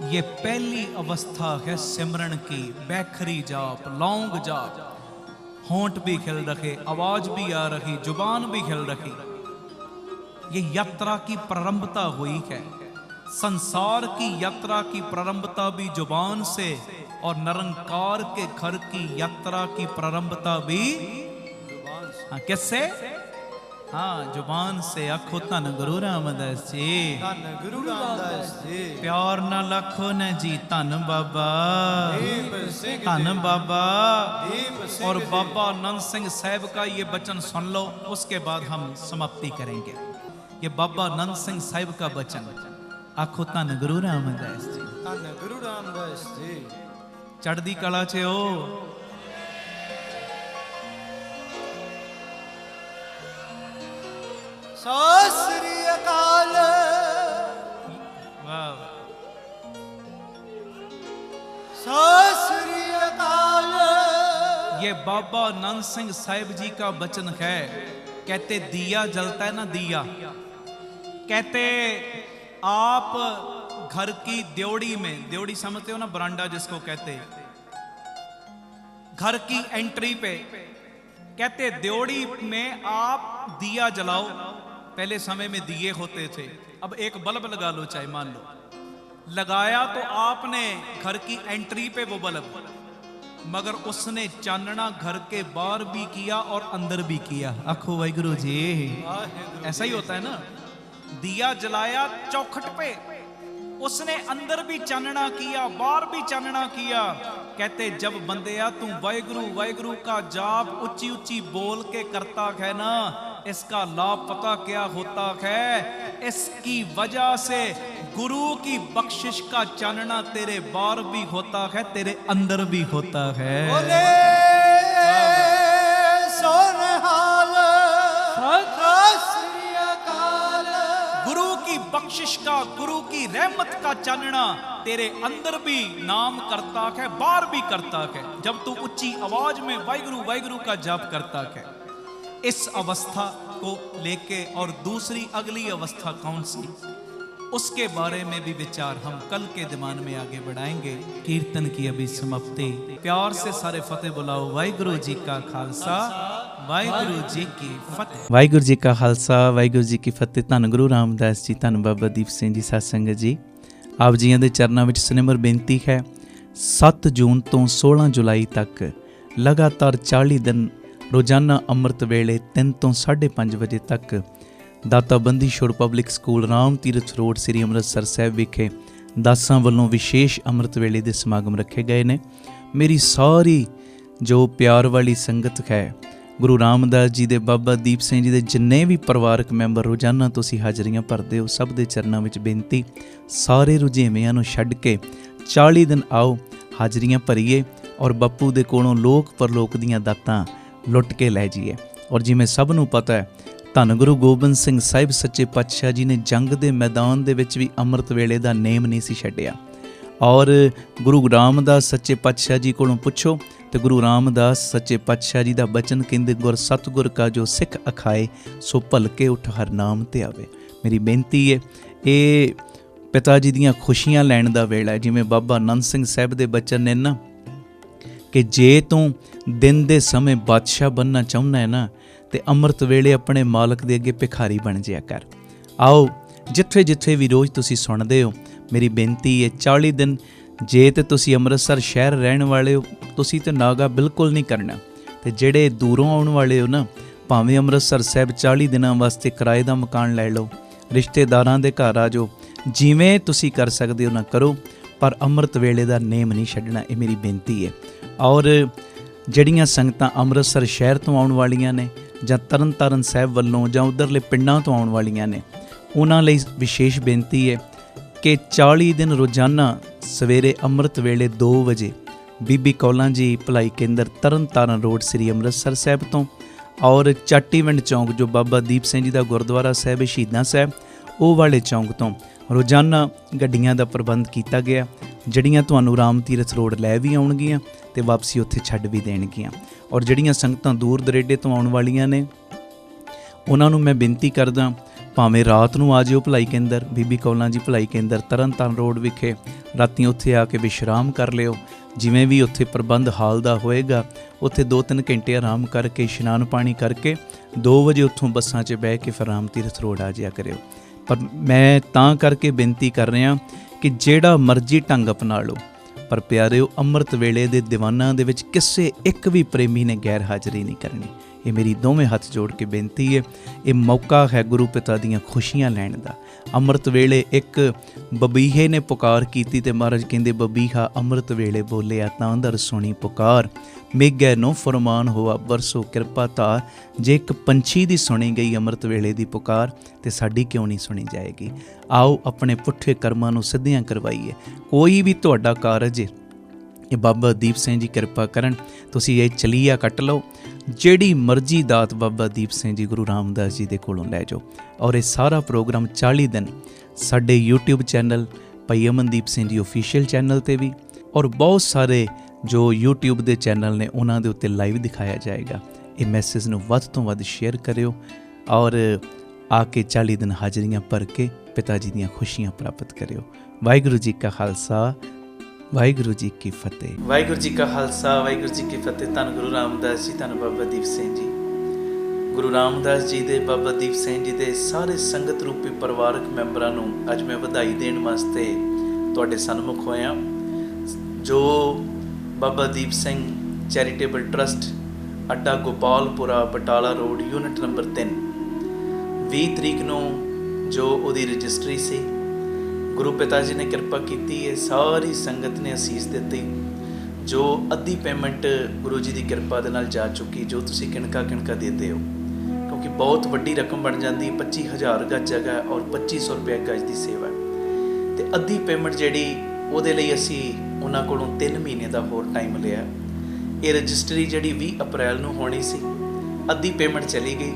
ये पहली अवस्था है सिमरन की। बैखरी जाप, लौंग जाप, होंठ भी खिल रखे, आवाज भी आ रही, जुबान भी खिल रही। ये यात्रा की प्रारंभता हुई है। संसार की यात्रा की प्रारंभता भी जुबान से, और निरंकार के घर की यात्रा की प्रारंभता भी हाँ किससे? हाँ जुबान से। आखो धन गुरु रामदास जी, ਧੰਨ ਗੁਰੂ ਰਾਮਦਾਸ ਜੀ। प्यार न लखो न जी धन बाबा, दीप सिंह धन जी, बाबा। दीप सिंह और जी। बाबा नंद सिंह साहब का ये वचन सुन लो, उसके बाद हम समाप्ति करेंगे। ये बाबा नंद सिंह साहब का वचन। आखो धन गुरु रामदास जी, ਧੰਨ ਗੁਰੂ ਰਾਮਦਾਸ ਜੀ। चढ़दी कला च हो। ਸਤਿ ਸ੍ਰੀ ਅਕਾਲ। वाह। ਸਤਿ ਸ੍ਰੀ ਅਕਾਲ। ये बाबा नंद सिंह साहिब जी का वचन है। कहते दिया जलता है ना, दिया, कहते आप घर की द्योड़ी में, द्योड़ी समझते हो ना, बरांडा जिसको कहते, घर की एंट्री पे, कहते द्योड़ी में आप दिया जलाओ। पहले समय में दिए होते थे, अब एक बल्ब लगा लो, चाहे मान लो लगाया तो आपने घर की एंट्री पे वो बल्ब, मगर उसने चानना घर के बाहर भी किया और अंदर भी किया। आखो वाहिगुरु जी। ऐसा ही होता है ना, दिया जलाया चौखट पे, उसने अंदर भी चानना किया, बाहर भी चानना किया। कहते जब बंदेया तू वाहिगुरु वाहिगुरु का जाप ऊंची ऊंची बोल के करता है ना, इसका लाभ पता क्या होता है? इसकी वजह से गुरु की बख्शिश का चानना तेरे बाहर भी होता है, तेरे अंदर भी होता है। बोले सोनहाल। सतਿ ਸ੍ਰੀ ਅਕਾਲ। गुरु की बख्शिश का, गुरु की रहमत का चानना तेरे अंदर भी नाम करता है, बाहर भी करता है, जब तू ऊंची आवाज में वाहिगुरु वाहिगुरु का जाप करता है। इस अवस्था को लेके और दूसरी अगली अवस्था कौन सी, उसके बारे में भी विचार हम कल के दिमान में आगे बढ़ाएंगे। कीर्तन की अभी समाप्ति। प्यार से सारे फतेह बुलाओ। वाहिगुरु जी का खालसा, वाहिगुरु जी की फतेह। वाहिगुरु जी का खालसा, वाहिगुरु जी की फतेह। धन गुरु रामदास जी, धन बाबा ਦੀਪ ਸਿੰਘ ਜੀ ਸਾਧ ਸੰਗਤ ਜੀ। ਆਪ ਜੀਆਂ ਦੇ ਚਰਨਾਂ ਵਿੱਚ ਸਿਮਰ ਬੇਨਤੀ ਹੈ। 7 ਜੂਨ ਤੋਂ 16 ਜੁਲਾਈ ਤੱਕ ਲਗਾਤਾਰ 40 ਦਿਨ ਰੋਜ਼ਾਨਾ ਅੰਮ੍ਰਿਤ ਵੇਲੇ 3 ਤੋਂ 5:30 ਵਜੇ ਤੱਕ ਦਾਤਾ Bandi Chhor public school Ram Tirath road ਸ੍ਰੀ ਅੰਮ੍ਰਿਤਸਰ ਸਾਹਿਬ ਵਿਖੇ ਦਾਸਾਂ ਵੱਲੋਂ ਵਿਸ਼ੇਸ਼ ਅੰਮ੍ਰਿਤ ਵੇਲੇ ਦੇ ਸਮਾਗਮ ਰੱਖੇ ਗਏ ਨੇ। ਮੇਰੀ ਸਾਰੀ ਜੋ ਪਿਆਰ ਵਾਲੀ ਸੰਗਤ ਹੈ, ਗੁਰੂ ਰਾਮਦਾਸ ਜੀ ਦੇ, ਬਾਬਾ ਦੀਪ ਸਿੰਘ ਜੀ ਦੇ ਜਿੰਨੇ ਵੀ ਪਰਿਵਾਰਕ ਮੈਂਬਰ ਰੋਜ਼ਾਨਾ ਤੁਸੀਂ ਹਾਜ਼ਰੀਆਂ ਭਰਦੇ ਹੋ, ਸਭ ਦੇ ਚਰਨਾਂ ਵਿੱਚ ਬੇਨਤੀ, ਸਾਰੇ ਰੁਝੇਵਿਆਂ ਨੂੰ ਛੱਡ ਕੇ 40 ਦਿਨ ਆਓ, ਹਾਜ਼ਰੀਆਂ ਭਰੀਏ ਔਰ ਬਾਪੂ ਦੇ ਕੋਲੋਂ ਲੋਕ ਪਰਲੋਕ ਦੀਆਂ ਦਾਤਾਂ ਲੁੱਟ ਕੇ ਲੈ ਜਾਈਏ। ਔਰ ਜਿਵੇਂ ਸਭ ਨੂੰ ਪਤਾ ਹੈ, ਧੰਨ ਗੁਰੂ ਗੋਬਿੰਦ ਸਿੰਘ ਸਾਹਿਬ ਸੱਚੇ ਪਾਤਸ਼ਾਹ ਜੀ ਨੇ ਜੰਗ ਦੇ ਮੈਦਾਨ ਦੇ ਵਿੱਚ ਵੀ ਅੰਮ੍ਰਿਤ ਵੇਲੇ ਦਾ ਨੇਮ ਨਹੀਂ ਸੀ ਛੱਡਿਆ। ਔਰ ਗੁਰੂ ਰਾਮਦਾਸ ਸੱਚੇ ਪਾਤਸ਼ਾਹ ਜੀ ਕੋਲੋਂ ਪੁੱਛੋ ਤੇ ਗੁਰੂ ਰਾਮਦਾਸ ਸੱਚੇ ਪਾਤਸ਼ਾਹ ਜੀ ਦਾ ਬਚਨ ਕਹਿੰਦੇ, ਗੁਰ ਸਤਿਗੁਰ ਕਾ ਜੋ ਸਿੱਖ ਅਖਾਏ, ਸੋ ਭਲਕੇ ਉੱਠ ਹਰ ਨਾਮ ਤੇ ਆਵੇ। ਮੇਰੀ ਬੇਨਤੀ ਹੈ, ਇਹ ਪਿਤਾ ਜੀ ਦੀਆਂ ਖੁਸ਼ੀਆਂ ਲੈਣ ਦਾ ਵੇਲਾ ਹੈ। ਜਿਵੇਂ ਬਾਬਾ ਨੰਦ ਸਿੰਘ ਸਾਹਿਬ ਦੇ ਬਚਨ ਨੇ ਨਾ, ਕਿ ਜੇ ਤੂੰ ਦਿਨ ਦੇ ਸਮੇਂ ਬਾਦਸ਼ਾਹ ਬਣਨਾ ਚਾਹੁੰਦਾ ਹੈ ਨਾ, ਤੇ ਅੰਮ੍ਰਿਤ ਵੇਲੇ ਆਪਣੇ ਮਾਲਕ ਦੇ ਅੱਗੇ ਭਿਖਾਰੀ ਬਣ ਜਿਆ ਕਰ। ਆਓ, ਜਿੱਥੇ ਜਿੱਥੇ ਵੀ ਰੋਜ਼ ਤੁਸੀਂ ਸੁਣਦੇ ਹੋ, ਮੇਰੀ ਬੇਨਤੀ ਹੈ, 40 ਦਿਨ ਜੇ ਤੇ ਤੁਸੀਂ ਅੰਮ੍ਰਿਤਸਰ ਸ਼ਹਿਰ ਰਹਿਣ ਵਾਲੇ ਹੋ, ਤੁਸੀਂ ਤੇ ਨਾਗਾ ਬਿਲਕੁਲ ਨਹੀਂ ਕਰਨਾ। ਤੇ ਜਿਹੜੇ ਦੂਰੋਂ ਆਉਣ ਵਾਲੇ ਹੋ ਨਾ, ਭਾਵੇਂ ਅੰਮ੍ਰਿਤਸਰ ਸਾਹਿਬ 40 ਦਿਨਾਂ ਵਾਸਤੇ ਕਿਰਾਏ ਦਾ ਮਕਾਨ ਲੈ ਲਓ, ਰਿਸ਼ਤੇਦਾਰਾਂ ਦੇ ਘਰ ਆ ਜਾਓ, ਜਿਵੇਂ ਤੁਸੀਂ ਕਰ ਸਕਦੇ ਹੋ ਨਾ ਕਰੋ, ਪਰ ਅੰਮ੍ਰਿਤ ਵੇਲੇ ਦਾ ਨੇਮ ਨਹੀਂ ਛੱਡਣਾ। ਇਹ ਮੇਰੀ ਬੇਨਤੀ ਹੈ। ਔਰ ਜਿਹੜੀਆਂ ਸੰਗਤਾਂ ਅੰਮ੍ਰਿਤਸਰ ਸ਼ਹਿਰ ਤੋਂ ਆਉਣ ਵਾਲੀਆਂ ਨੇ, ਜਾਂ ਤਰਨ ਤਾਰਨ ਸਾਹਿਬ ਵੱਲੋਂ, ਜਾਂ ਉੱਧਰਲੇ ਪਿੰਡਾਂ ਤੋਂ ਆਉਣ ਵਾਲੀਆਂ ਨੇ, ਉਹਨਾਂ ਲਈ ਵਿਸ਼ੇਸ਼ ਬੇਨਤੀ ਹੈ ਕਿ 40 ਦਿਨ ਰੋਜ਼ਾਨਾ ਸਵੇਰੇ ਅੰਮ੍ਰਿਤ ਵੇਲੇ 2 ਵਜੇ ਬੀਬੀ ਕੌਲਾਂ ਜੀ ਭਲਾਈ ਕੇਂਦਰ ਤਰਨ ਤਾਰਨ ਰੋਡ ਸ੍ਰੀ ਅੰਮ੍ਰਿਤਸਰ ਸਾਹਿਬ ਤੋਂ, ਔਰ ਚਾਟੀਵਿੰਡ ਚੌਂਕ ਜੋ ਬਾਬਾ ਦੀਪ ਸਿੰਘ ਜੀ ਦਾ ਗੁਰਦੁਆਰਾ ਸਾਹਿਬ ਸ਼ਹੀਦਾਂ ਸਾਹਿਬ, ਉਹ ਵਾਲੇ ਚੌਂਕ ਤੋਂ ਰੋਜ਼ਾਨਾ ਗੱਡੀਆਂ ਦਾ ਪ੍ਰਬੰਧ ਕੀਤਾ ਗਿਆ, ਜਿਹੜੀਆਂ ਤੁਹਾਨੂੰ ਰਾਮ ਤੀਰਥ ਰੋਡ ਲੈ ਵੀ ਆਉਣਗੀਆਂ ਅਤੇ ਵਾਪਸੀ ਉੱਥੇ ਛੱਡ ਵੀ ਦੇਣਗੀਆਂ। ਔਰ ਜਿਹੜੀਆਂ ਸੰਗਤਾਂ ਦੂਰ ਦਰੇਡੇ ਤੋਂ ਆਉਣ ਵਾਲੀਆਂ ਨੇ, ਉਹਨਾਂ ਨੂੰ ਮੈਂ ਬੇਨਤੀ ਕਰਦਾ, ਭਾਵੇਂ ਰਾਤ ਨੂੰ ਆ ਜਿਓ ਭਲਾਈ ਕੇਂਦਰ, ਬੀਬੀ ਕੌਲਾਂ ਜੀ ਭਲਾਈ ਕੇਂਦਰ ਤਰਨ ਤਾਰਨ ਰੋਡ ਵਿਖੇ ਰਾਤੀ ਉੱਥੇ ਆ ਕੇ ਵਿਸ਼ਰਾਮ ਕਰ ਲਿਓ। ਜਿਵੇਂ ਵੀ ਉੱਥੇ ਪ੍ਰਬੰਧ ਹਾਲ ਦਾ ਹੋਏਗਾ, ਉੱਥੇ 2-3 ਘੰਟੇ ਆਰਾਮ ਕਰਕੇ ਇਸ਼ਨਾਨ ਪਾਣੀ ਕਰਕੇ 2 ਵਜੇ ਉੱਥੋਂ ਬੱਸਾਂ 'ਚ ਬਹਿ ਕੇ ਫਿਰ ਰਾਮ ਤੀਰਥ ਰੋਡ ਆ ਜਾਇਆ ਕਰਿਓ। ਪਰ ਮੈਂ ਤਾਂ ਕਰਕੇ ਬੇਨਤੀ ਕਰ ਰਿਹਾ ਕਿ ਜਿਹੜਾ ਮਰਜ਼ੀ ਢੰਗ ਅਪਣਾ ਲਓ, ਪਰ ਪਿਆਰਿਓ ਅੰਮ੍ਰਿਤ ਵੇਲੇ ਦੇ ਦੀਵਾਨਾਂ ਦੇ ਵਿੱਚ ਕਿਸੇ ਇੱਕ ਵੀ ਪ੍ਰੇਮੀ ਨੇ ਗੈਰ ਹਾਜ਼ਰੀ ਨਹੀਂ ਕਰਨੀ। ਇਹ ਮੇਰੀ ਦੋਵੇਂ ਹੱਥ ਜੋੜ ਕੇ ਬੇਨਤੀ ਹੈ। ਇਹ ਮੌਕਾ ਹੈ ਗੁਰੂ ਪਿਤਾ ਦੀਆਂ ਖੁਸ਼ੀਆਂ ਲੈਣ ਦਾ। ਅੰਮ੍ਰਿਤ ਵੇਲੇ ਇੱਕ ਬਬੀਹੇ ਨੇ ਪੁਕਾਰ ਕੀਤੀ ਤੇ ਮਹਾਰਾਜ ਕਹਿੰਦੇ, ਬਬੀਹਾ ਅੰਮ੍ਰਿਤ ਵੇਲੇ ਬੋਲਿਆ ਤਾਂ ਅੰਦਰ ਸੁਣੀ ਪੁਕਾਰ, ਮੇਘੈ ਨੋ ਫਰਮਾਨ ਹੋਆ ਵਰਸੋ ਕਿਰਪਾ ਧਾਰ। ਜੇ ਇੱਕ ਪੰਛੀ ਦੀ ਸੁਣੀ ਗਈ ਅੰਮ੍ਰਿਤ ਵੇਲੇ ਦੀ ਪੁਕਾਰ, ਤੇ ਸਾਡੀ ਕਿਉਂ ਨਹੀਂ ਸੁਣੀ ਜਾਏਗੀ? ਆਓ ਆਪਣੇ ਪੁੱਠੇ ਕਰਮਾਂ ਨੂੰ ਸਿੱਧੀਆਂ ਕਰਵਾਈਏ। ਕੋਈ ਵੀ ਤੁਹਾਡਾ ਕਾਰਜ ਹੈ, ਇਹ ਬਾਬਾ ਦੀਪ ਸਿੰਘ ਜੀ ਕਿਰਪਾ ਕਰਨ, ਤੁਸੀਂ ਇਹ ਚਲੀਆ ਕੱਟ ਲਓ। ਜਿਹੜੀ ਮਰਜ਼ੀ ਦਾਤ ਬਾਬਾ ਦੀਪ ਸਿੰਘ ਜੀ ਗੁਰੂ ਰਾਮਦਾਸ ਜੀ ਦੇ ਕੋਲੋਂ ਲੈ ਜਾਓ। ਔਰ ਇਹ ਸਾਰਾ ਪ੍ਰੋਗਰਾਮ 40 ਦਿਨ ਸਾਡੇ YouTube ਚੈਨਲ ਭਾਈ ਅਮਨਦੀਪ ਸਿੰਘ ਜੀ ਆਫੀਸ਼ੀਅਲ ਚੈਨਲ 'ਤੇ ਵੀ, ਔਰ ਬਹੁਤ ਸਾਰੇ ਜੋ YouTube ਦੇ ਚੈਨਲ ਨੇ ਉਹਨਾਂ ਦੇ ਉੱਤੇ ਲਾਈਵ ਦਿਖਾਇਆ ਜਾਏਗਾ। ਇਹ ਮੈਸੇਜ ਨੂੰ ਵੱਧ ਤੋਂ ਵੱਧ ਸ਼ੇਅਰ ਕਰਿਓ ਔਰ ਆ ਕੇ 40 ਦਿਨ ਹਾਜ਼ਰੀਆਂ ਭਰ ਕੇ ਪਿਤਾ ਜੀ ਦੀਆਂ ਖੁਸ਼ੀਆਂ ਪ੍ਰਾਪਤ ਕਰਿਓ। ਵਾਹਿਗੁਰੂ ਜੀ ਕਾ ਖਾਲਸਾ, ਵਾਹਿਗੁਰੂ ਜੀ ਕੀ ਫਤਿਹ। ਵਾਹਿਗੁਰੂ ਜੀ ਕਾ ਖਾਲਸਾ, ਵਾਹਿਗੁਰੂ ਜੀ ਕੀ ਫਤਿਹ। ਧੰਨ ਗੁਰੂ ਰਾਮਦਾਸ ਜੀ, ਧੰਨ ਬਾਬਾ ਦੀਪ ਸਿੰਘ ਜੀ। ਗੁਰੂ ਰਾਮਦਾਸ ਜੀ ਦੇ, ਬਾਬਾ ਦੀਪ ਸਿੰਘ ਜੀ ਦੇ ਸਾਰੇ ਸੰਗਤ ਰੂਪੀ ਪਰਿਵਾਰਕ ਮੈਂਬਰਾਂ ਨੂੰ ਅੱਜ ਮੈਂ ਵਧਾਈ ਦੇਣ ਵਾਸਤੇ ਤੁਹਾਡੇ ਸਨਮੁਖ ਹੋਇਆ। ਜੋ ਬਾਬਾ ਦੀਪ ਸਿੰਘ ਚੈਰੀਟੇਬਲ ਟਰਸਟ, ਅੱਡਾ ਗੋਪਾਲਪੁਰਾ, ਬਟਾਲਾ ਰੋਡ, ਯੂਨਿਟ ਨੰਬਰ 3, 20 ਤਰੀਕ ਨੂੰ ਜੋ ਉਹਦੀ ਰਜਿਸਟਰੀ ਸੀ, ਗੁਰੂ ਪਿਤਾ ਜੀ ਨੇ ਕਿਰਪਾ ਕੀਤੀ ਹੈ, ਸਾਰੀ ਸੰਗਤ ਨੇ ਅਸੀਸ ਦਿੱਤੀ। ਜੋ ਅੱਧੀ ਪੇਮੈਂਟ ਗੁਰੂ ਜੀ ਦੀ ਕਿਰਪਾ ਦੇ ਨਾਲ ਜਾ ਚੁੱਕੀ, ਜੋ ਤੁਸੀਂ ਕਿਣਕਾ ਦਿੰਦੇ ਹੋ, ਕਿਉਂਕਿ ਬਹੁਤ ਵੱਡੀ ਰਕਮ ਬਣ ਜਾਂਦੀ। 25,000 ਗਜ ਜਗ੍ਹਾ ਔਰ 2500 ਰੁਪਏ ਗਜ ਦੀ ਸੇਵਾ, ਅਤੇ ਅੱਧੀ ਪੇਮੈਂਟ ਜਿਹੜੀ ਉਹਦੇ ਲਈ ਅਸੀਂ ਉਹਨਾਂ ਕੋਲੋਂ 3 ਮਹੀਨੇ ਦਾ ਹੋਰ ਟਾਈਮ ਲਿਆ। ਇਹ ਰਜਿਸਟਰੀ ਜਿਹੜੀ 20 ਅਪ੍ਰੈਲ ਨੂੰ ਹੋਣੀ ਸੀ, ਅੱਧੀ ਪੇਮੈਂਟ ਚਲੀ ਗਈ।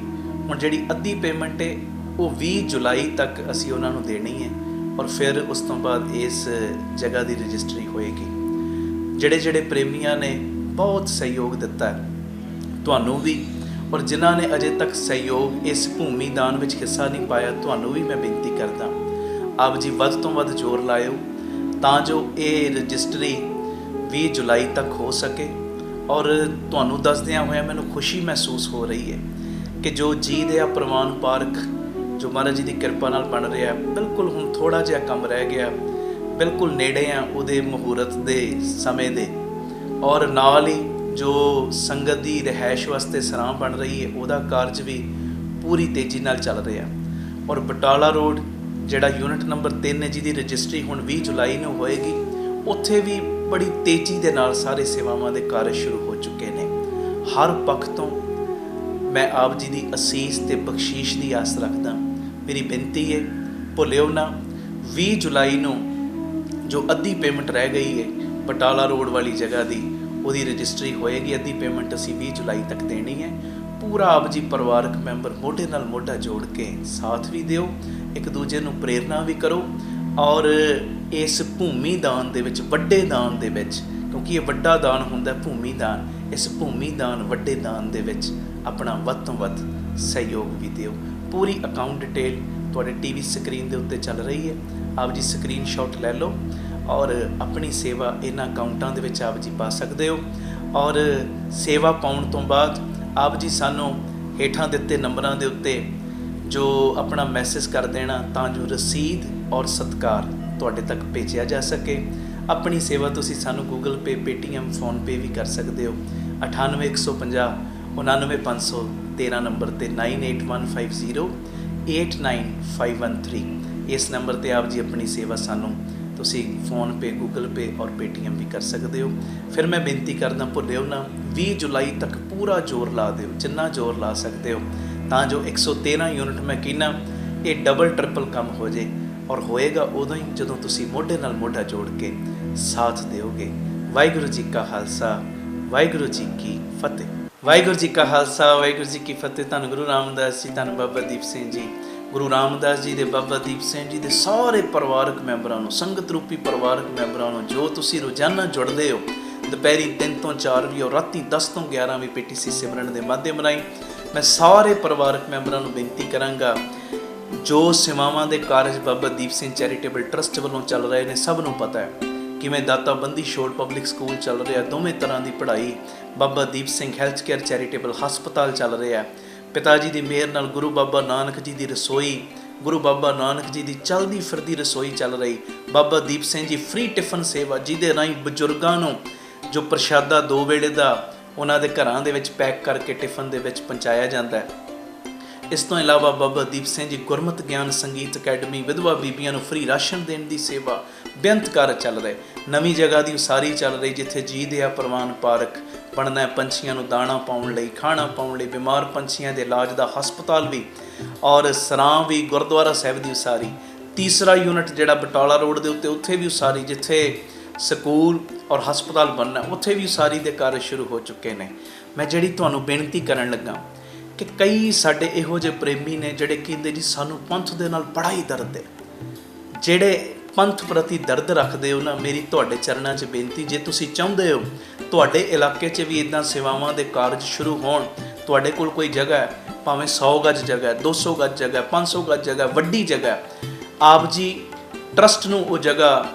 ਹੁਣ ਜਿਹੜੀ ਅੱਧੀ ਪੇਮੈਂਟ ਹੈ ਉਹ 20 ਜੁਲਾਈ ਤੱਕ ਅਸੀਂ ਉਹਨਾਂ ਨੂੰ ਦੇਣੀ ਹੈ, ਔਰ ਫਿਰ ਉਸ ਤੋਂ ਬਾਅਦ ਇਸ ਜਗ੍ਹਾ ਦੀ ਰਜਿਸਟਰੀ ਹੋਏਗੀ। ਜਿਹੜੇ ਪ੍ਰੇਮੀਆਂ ਨੇ ਬਹੁਤ ਸਹਿਯੋਗ ਦਿੱਤਾ ਹੈ, ਤੁਹਾਨੂੰ ਵੀ, ਔਰ ਜਿਨ੍ਹਾਂ ਨੇ ਅਜੇ ਤੱਕ ਸਹਿਯੋਗ ਇਸ ਭੂਮੀ ਦਾਨ ਵਿੱਚ ਹਿੱਸਾ ਨਹੀਂ ਪਾਇਆ, ਤੁਹਾਨੂੰ ਵੀ ਮੈਂ ਬੇਨਤੀ ਕਰਦਾ, ਆਪ ਜੀ ਵੱਧ ਤੋਂ ਵੱਧ ਜ਼ੋਰ ਲਾਇਓ ਤਾਂ ਜੋ ਇਹ ਰਜਿਸਟਰੀ 20 ਜੁਲਾਈ ਤੱਕ ਹੋ ਸਕੇ। ਔਰ ਤੁਹਾਨੂੰ ਦੱਸਦਿਆਂ ਹੋਇਆ ਮੈਨੂੰ ਖੁਸ਼ੀ ਮਹਿਸੂਸ ਹੋ ਰਹੀ ਹੈ ਕਿ ਜੋ ਜੀ ਦੇ ਆ ਪ੍ਰਵਾਨ ਪਾਰਕ ਜੋ ਮਹਾਰਾਜ ਜੀ ਦੀ ਕਿਰਪਾ ਨਾਲ ਬਣ ਰਿਹਾ, ਬਿਲਕੁਲ ਹੁਣ ਥੋੜ੍ਹਾ ਜਿਹਾ ਕੰਮ ਰਹਿ ਗਿਆ, ਬਿਲਕੁਲ ਨੇੜੇ ਆ ਉਹਦੇ ਮੁਹੂਰਤ ਦੇ ਸਮੇਂ ਦੇ। ਔਰ ਨਾਲ ਹੀ ਜੋ ਸੰਗਤ ਦੀ ਰਿਹਾਇਸ਼ ਵਾਸਤੇ ਸਰਾਂ ਬਣ ਰਹੀ ਹੈ, ਉਹਦਾ ਕਾਰਜ ਵੀ ਪੂਰੀ ਤੇਜ਼ੀ ਨਾਲ ਚੱਲ ਰਿਹਾ। ਔਰ ਬਟਾਲਾ ਰੋਡ ਜਿਹੜਾ ਯੂਨਿਟ ਨੰਬਰ 3 ਹੈ, ਜਿਹਦੀ ਰਜਿਸਟਰੀ ਹੁਣ 20 ਜੁਲਾਈ ਨੂੰ ਹੋਏਗੀ, ਉੱਥੇ ਵੀ ਬੜੀ ਤੇਜ਼ੀ ਦੇ ਨਾਲ ਸਾਰੇ ਸੇਵਾਵਾਂ ਦੇ ਕਾਰਜ ਸ਼ੁਰੂ ਹੋ ਚੁੱਕੇ ਨੇ। ਹਰ ਪੱਖ ਤੋਂ ਮੈਂ ਆਪ ਜੀ ਦੀ ਅਸੀਸ ਤੇ ਬਖਸ਼ੀਸ਼ ਦੀ ਆਸ ਰੱਖਦਾ। ਮੇਰੀ ਬੇਨਤੀ ਹੈ, ਭੁੱਲਿਓ ਨਾ, 20 ਜੁਲਾਈ ਨੂੰ ਜੋ ਅੱਧੀ ਪੇਮੈਂਟ ਰਹਿ ਗਈ ਹੈ ਬਟਾਲਾ ਰੋਡ ਵਾਲੀ ਜਗ੍ਹਾ ਦੀ, ਉਹਦੀ ਰਜਿਸਟਰੀ ਹੋਏਗੀ। ਅੱਧੀ ਪੇਮੈਂਟ ਅਸੀਂ 20 ਜੁਲਾਈ ਤੱਕ ਦੇਣੀ ਹੈ। ਪੂਰਾ ਆਪ ਜੀ ਪਰਿਵਾਰਕ ਮੈਂਬਰ ਮੋਢੇ ਨਾਲ ਮੋਢਾ ਜੋੜ ਕੇ ਸਾਥ ਵੀ ਦਿਓ, ਇੱਕ ਦੂਜੇ ਨੂੰ ਪ੍ਰੇਰਨਾ ਵੀ ਕਰੋ, ਔਰ ਇਸ ਭੂਮੀ ਦਾਨ ਦੇ ਵਿੱਚ, ਵੱਡੇ ਦਾਨ ਦੇ ਵਿੱਚ, ਕਿਉਂਕਿ ਇਹ ਵੱਡਾ ਦਾਨ ਹੁੰਦਾ ਭੂਮੀ ਦਾਨ, ਇਸ ਭੂਮੀ ਦਾਨ ਵੱਡੇ ਦਾਨ ਦੇ ਵਿੱਚ ਆਪਣਾ ਵੱਧ ਤੋਂ ਵੱਧ ਸਹਿਯੋਗ ਵੀ ਦਿਓ। ਪੂਰੀ ਅਕਾਊਂਟ ਡਿਟੇਲ ਤੁਹਾਡੇ TV ਸਕਰੀਨ ਦੇ ਉੱਤੇ ਚੱਲ ਰਹੀ ਹੈ, ਆਪ ਜੀ ਸਕਰੀਨਸ਼ਾਟ ਲੈ ਲਓ ਔਰ ਆਪਣੀ ਸੇਵਾ ਇਹਨਾਂ ਅਕਾਊਂਟਾਂ ਦੇ ਵਿੱਚ ਆਪ ਜੀ ਪਾ ਸਕਦੇ ਹੋ। ਔਰ ਸੇਵਾ ਪਾਉਣ ਤੋਂ ਬਾਅਦ ਆਪ ਜੀ ਸਾਨੂੰ ਹੇਠਾਂ ਦਿੱਤੇ ਨੰਬਰਾਂ ਦੇ ਉੱਤੇ ਜੋ ਆਪਣਾ ਮੈਸੇਜ ਕਰ ਦੇਣਾ, ਤਾਂ ਜੋ ਰਸੀਦ ਔਰ ਸਤਿਕਾਰ ਤੁਹਾਡੇ ਤੱਕ ਭੇਜਿਆ ਜਾ ਸਕੇ। ਆਪਣੀ ਸੇਵਾ ਤੁਸੀਂ ਸਾਨੂੰ Google Pay, Paytm, PhonePe ਵੀ ਕਰ ਸਕਦੇ ਹੋ। 98 150 99 513 ਨੰਬਰ 'ਤੇ 98150 89513 ਇਸ ਨੰਬਰ 'ਤੇ ਆਪ ਜੀ ਆਪਣੀ ਸੇਵਾ ਸਾਨੂੰ ਤੁਸੀਂ PhonePe, Google Pay ਔਰ Paytm ਵੀ ਕਰ ਸਕਦੇ ਹੋ। ਫਿਰ ਮੈਂ ਬੇਨਤੀ ਕਰਦਾ, ਭੁੱਲਿਓ ਨਾ, 20 ਜੁਲਾਈ ਤੱਕ ਪੂਰਾ ਜ਼ੋਰ ਲਾ ਦਿਓ, ਜਿੰਨਾ ਜ਼ੋਰ ਲਾ ਸਕਦੇ ਹੋ, ਤਾਂ ਜੋ 113 ਯੂਨਿਟ ਮੈਂ ਕਹਿੰਦਾ ਇਹ ਡਬਲ ਟ੍ਰਿਪਲ ਕੰਮ ਹੋ ਜੇ। ਔਰ ਹੋਏਗਾ ਉਦੋਂ ਹੀ ਜਦੋਂ ਤੁਸੀਂ ਮੋਢੇ ਨਾਲ ਮੋਢਾ ਜੋੜ ਕੇ ਸਾਥ ਦਿਓਗੇ। ਵਾਹਿਗੁਰੂ ਜੀ ਕਾ ਖਾਲਸਾ, ਵਾਹਿਗੁਰੂ ਜੀ ਕੀ ਫਤਿਹ। ਵਾਹਿਗੁਰੂ ਜੀ ਕਾ ਖਾਲਸਾ, ਵਾਹਿਗੁਰੂ ਜੀ ਕੀ ਫਤਿਹ। ਧੰਨ ਗੁਰੂ ਰਾਮਦਾਸ ਜੀ, ਧੰਨ ਬਾਬਾ ਦੀਪ ਸਿੰਘ ਜੀ। ਗੁਰੂ ਰਾਮਦਾਸ ਜੀ ਦੇ, ਬਾਬਾ ਦੀਪ ਸਿੰਘ ਜੀ ਦੇ ਸਾਰੇ ਪਰਿਵਾਰਕ ਮੈਂਬਰਾਂ ਨੂੰ, ਸੰਗਤ ਰੂਪੀ ਪਰਿਵਾਰਕ ਮੈਂਬਰਾਂ ਨੂੰ, ਜੋ ਤੁਸੀਂ ਰੋਜ਼ਾਨਾ ਜੁੜਦੇ ਹੋ, ਦੁਪਹਿਰੀ 3 ਤੋਂ 4 ਵੀ ਔਰ ਰਾਤੀ 10 ਤੋਂ 11 ਵੀ PTC ਸਿਮਰਨ ਦੇ ਮਾਧਿਅਮ ਰਾਹੀਂ, ਮੈਂ ਸਾਰੇ ਪਰਿਵਾਰਕ ਮੈਂਬਰਾਂ ਨੂੰ ਬੇਨਤੀ ਕਰਾਂਗਾ, ਜੋ ਸੇਵਾਵਾਂ ਦੇ ਕਾਰਜ ਬਾਬਾ ਦੀਪ ਸਿੰਘ ਚੈਰੀਟੇਬਲ ਟਰਸਟ ਵੱਲੋਂ ਚੱਲ ਰਹੇ ਨੇ ਸਭ ਨੂੰ ਪਤਾ ਹੈ। ਕਿਵੇਂ ਦਾਤਾ ਬੰਦੀ ਛੋੜ ਪਬਲਿਕ ਸਕੂਲ ਚੱਲ ਰਿਹਾ, ਦੋਵੇਂ ਤਰ੍ਹਾਂ ਦੀ ਪੜ੍ਹਾਈ, Baba Deep Singh health care charitable ਹਸਪਤਾਲ ਚੱਲ ਰਿਹਾ। ਪਿਤਾ ਜੀ ਦੀ ਮਿਹਰ ਨਾਲ ਗੁਰੂ ਬਾਬਾ ਨਾਨਕ ਜੀ ਦੀ ਰਸੋਈ, ਗੁਰੂ ਬਾਬਾ ਨਾਨਕ ਜੀ ਦੀ ਚੱਲਦੀ ਫਿਰਦੀ ਰਸੋਈ ਚੱਲ ਰਹੀ। ਬਾਬਾ ਦੀਪ ਸਿੰਘ ਜੀ ਫ੍ਰੀ ਟਿਫਨ ਸੇਵਾ, ਜਿਹਦੇ ਰਾਹੀਂ ਬਜ਼ੁਰਗਾਂ ਨੂੰ ਜੋ ਪ੍ਰਸ਼ਾਦਾ 2 ਵੇਲੇ ਦਾ ਉਹਨਾਂ ਦੇ ਘਰਾਂ ਦੇ ਵਿੱਚ ਪੈਕ ਕਰਕੇ ਟਿਫਨ ਦੇ ਵਿੱਚ ਪਹੁੰਚਾਇਆ ਜਾਂਦਾ ਹੈ। ਇਸ ਤੋਂ ਇਲਾਵਾ ਬਾਬਾ ਦੀਪ ਸਿੰਘ ਜੀ ਗੁਰਮਤਿ ਗਿਆਨ ਸੰਗੀਤ ਅਕੈਡਮੀ, ਵਿਧਵਾ ਬੀਬੀਆਂ ਨੂੰ ਫ੍ਰੀ ਰਾਸ਼ਨ ਦੇਣ ਦੀ ਸੇਵਾ, ਬੇਅੰਤ ਕਾਰਜ ਚੱਲ ਰਹੇ। ਨਵੀਂ ਜਗ੍ਹਾ ਦੀ ਉਸਾਰੀ ਚੱਲ ਰਹੀ, ਜਿੱਥੇ ਜੀ ਦਿਆ ਪ੍ਰਵਾਨ ਪਾਰਕ ਬਣਨਾ, ਪੰਛੀਆਂ ਨੂੰ ਦਾਣਾ ਪਾਉਣ ਲਈ, ਖਾਣਾ ਪਾਉਣ ਲਈ, ਬਿਮਾਰ ਪੰਛੀਆਂ ਦੇ ਇਲਾਜ ਦਾ ਹਸਪਤਾਲ ਵੀ, ਔਰ ਸਰਾਂ ਵੀ, ਗੁਰਦੁਆਰਾ ਸਾਹਿਬ ਦੀ ਉਸਾਰੀ। ਤੀਸਰਾ ਯੂਨਿਟ ਜਿਹੜਾ ਬਟਾਲਾ ਰੋਡ ਦੇ ਉੱਤੇ, ਉੱਥੇ ਵੀ ਉਸਾਰੀ, ਜਿੱਥੇ ਸਕੂਲ ਔਰ ਹਸਪਤਾਲ ਬਣਨਾ, ਉੱਥੇ ਵੀ ਉਸਾਰੀ ਦੇ ਕਾਰਜ ਸ਼ੁਰੂ ਹੋ ਚੁੱਕੇ ਨੇ। ਮੈਂ ਜਿਹੜੀ ਤੁਹਾਨੂੰ ਬੇਨਤੀ ਕਰਨ ਲੱਗਾ ਕਿ ਕਈ ਸਾਡੇ ਇਹੋ ਜਿਹੇ ਪ੍ਰੇਮੀ ਨੇ ਜਿਹੜੇ ਕਹਿੰਦੇ ਜੀ ਸਾਨੂੰ ਪੰਥ ਦੇ ਨਾਲ ਬੜਾ ਹੀ ਦਰਦ ਹੈ। ਜਿਹੜੇ ਪੰਥ ਪ੍ਰਤੀ ਦਰਦ ਰੱਖਦੇ ਹੋ ਨਾ, ਮੇਰੀ ਤੁਹਾਡੇ ਚਰਨਾਂ 'ਚ ਬੇਨਤੀ, ਜੇ ਤੁਸੀਂ ਚਾਹੁੰਦੇ ਹੋ ਤੁਹਾਡੇ ਇਲਾਕੇ 'ਚ ਵੀ ਇੱਦਾਂ ਸੇਵਾਵਾਂ ਦੇ ਕਾਰਜ ਸ਼ੁਰੂ ਹੋਣ, ਤੁਹਾਡੇ ਕੋਲ ਕੋਈ ਜਗ੍ਹਾ ਹੈ, ਭਾਵੇਂ 100 ਗਜ ਜਗ੍ਹਾ ਹੈ, 200 ਗਜ ਜਗ੍ਹਾ ਹੈ, 500 ਗਜ ਜਗ੍ਹਾ, ਵੱਡੀ ਜਗ੍ਹਾ, ਆਪ ਜੀ ਟਰਸਟ ਨੂੰ ਉਹ ਜਗ੍ਹਾ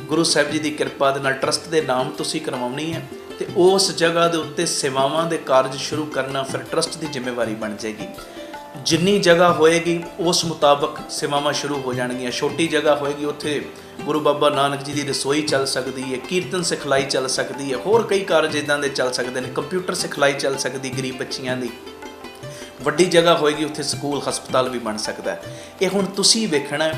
ਗੁਰੂ ਸਾਹਿਬ ਜੀ ਦੀ ਕਿਰਪਾ ਦੇ ਨਾਲ ਟਰਸਟ ਦੇ ਨਾਮ ਤੁਸੀਂ ਕਰਵਾਉਣੀ ਹੈ, ਤੇ ਉਸ ਜਗ੍ਹਾ ਦੇ ਉੱਤੇ ਸੇਵਾਵਾਂ ਦੇ ਕਾਰਜ ਸ਼ੁਰੂ ਕਰਨਾ ਫਿਰ ਟਰਸਟ ਦੀ ਜ਼ਿੰਮੇਵਾਰੀ ਬਣ ਜਾਏਗੀ। ਜਿੰਨੀ ਜਗ੍ਹਾ ਹੋਏਗੀ ਉਸ ਮੁਤਾਬਕ ਸੇਵਾਵਾਂ ਸ਼ੁਰੂ ਹੋ ਜਾਣਗੀਆਂ। ਛੋਟੀ ਜਗ੍ਹਾ ਹੋਏਗੀ, ਉੱਥੇ ਗੁਰੂ ਬਾਬਾ ਨਾਨਕ ਜੀ ਦੀ ਰਸੋਈ ਚੱਲ ਸਕਦੀ ਹੈ, ਕੀਰਤਨ ਸਿਖਲਾਈ ਚੱਲ ਸਕਦੀ ਹੈ, ਹੋਰ ਕਈ ਕਾਰਜ ਇੱਦਾਂ ਦੇ ਚੱਲ ਸਕਦੇ ਨੇ, ਕੰਪਿਊਟਰ ਸਿਖਲਾਈ ਚੱਲ ਸਕਦੀ ਗਰੀਬ ਬੱਚੀਆਂ ਦੀ। ਵੱਡੀ ਜਗ੍ਹਾ ਹੋਏਗੀ, ਉੱਥੇ ਸਕੂਲ ਹਸਪਤਾਲ ਵੀ ਬਣ ਸਕਦਾ। ਇਹ ਹੁਣ ਤੁਸੀਂ ਵੇਖਣਾ,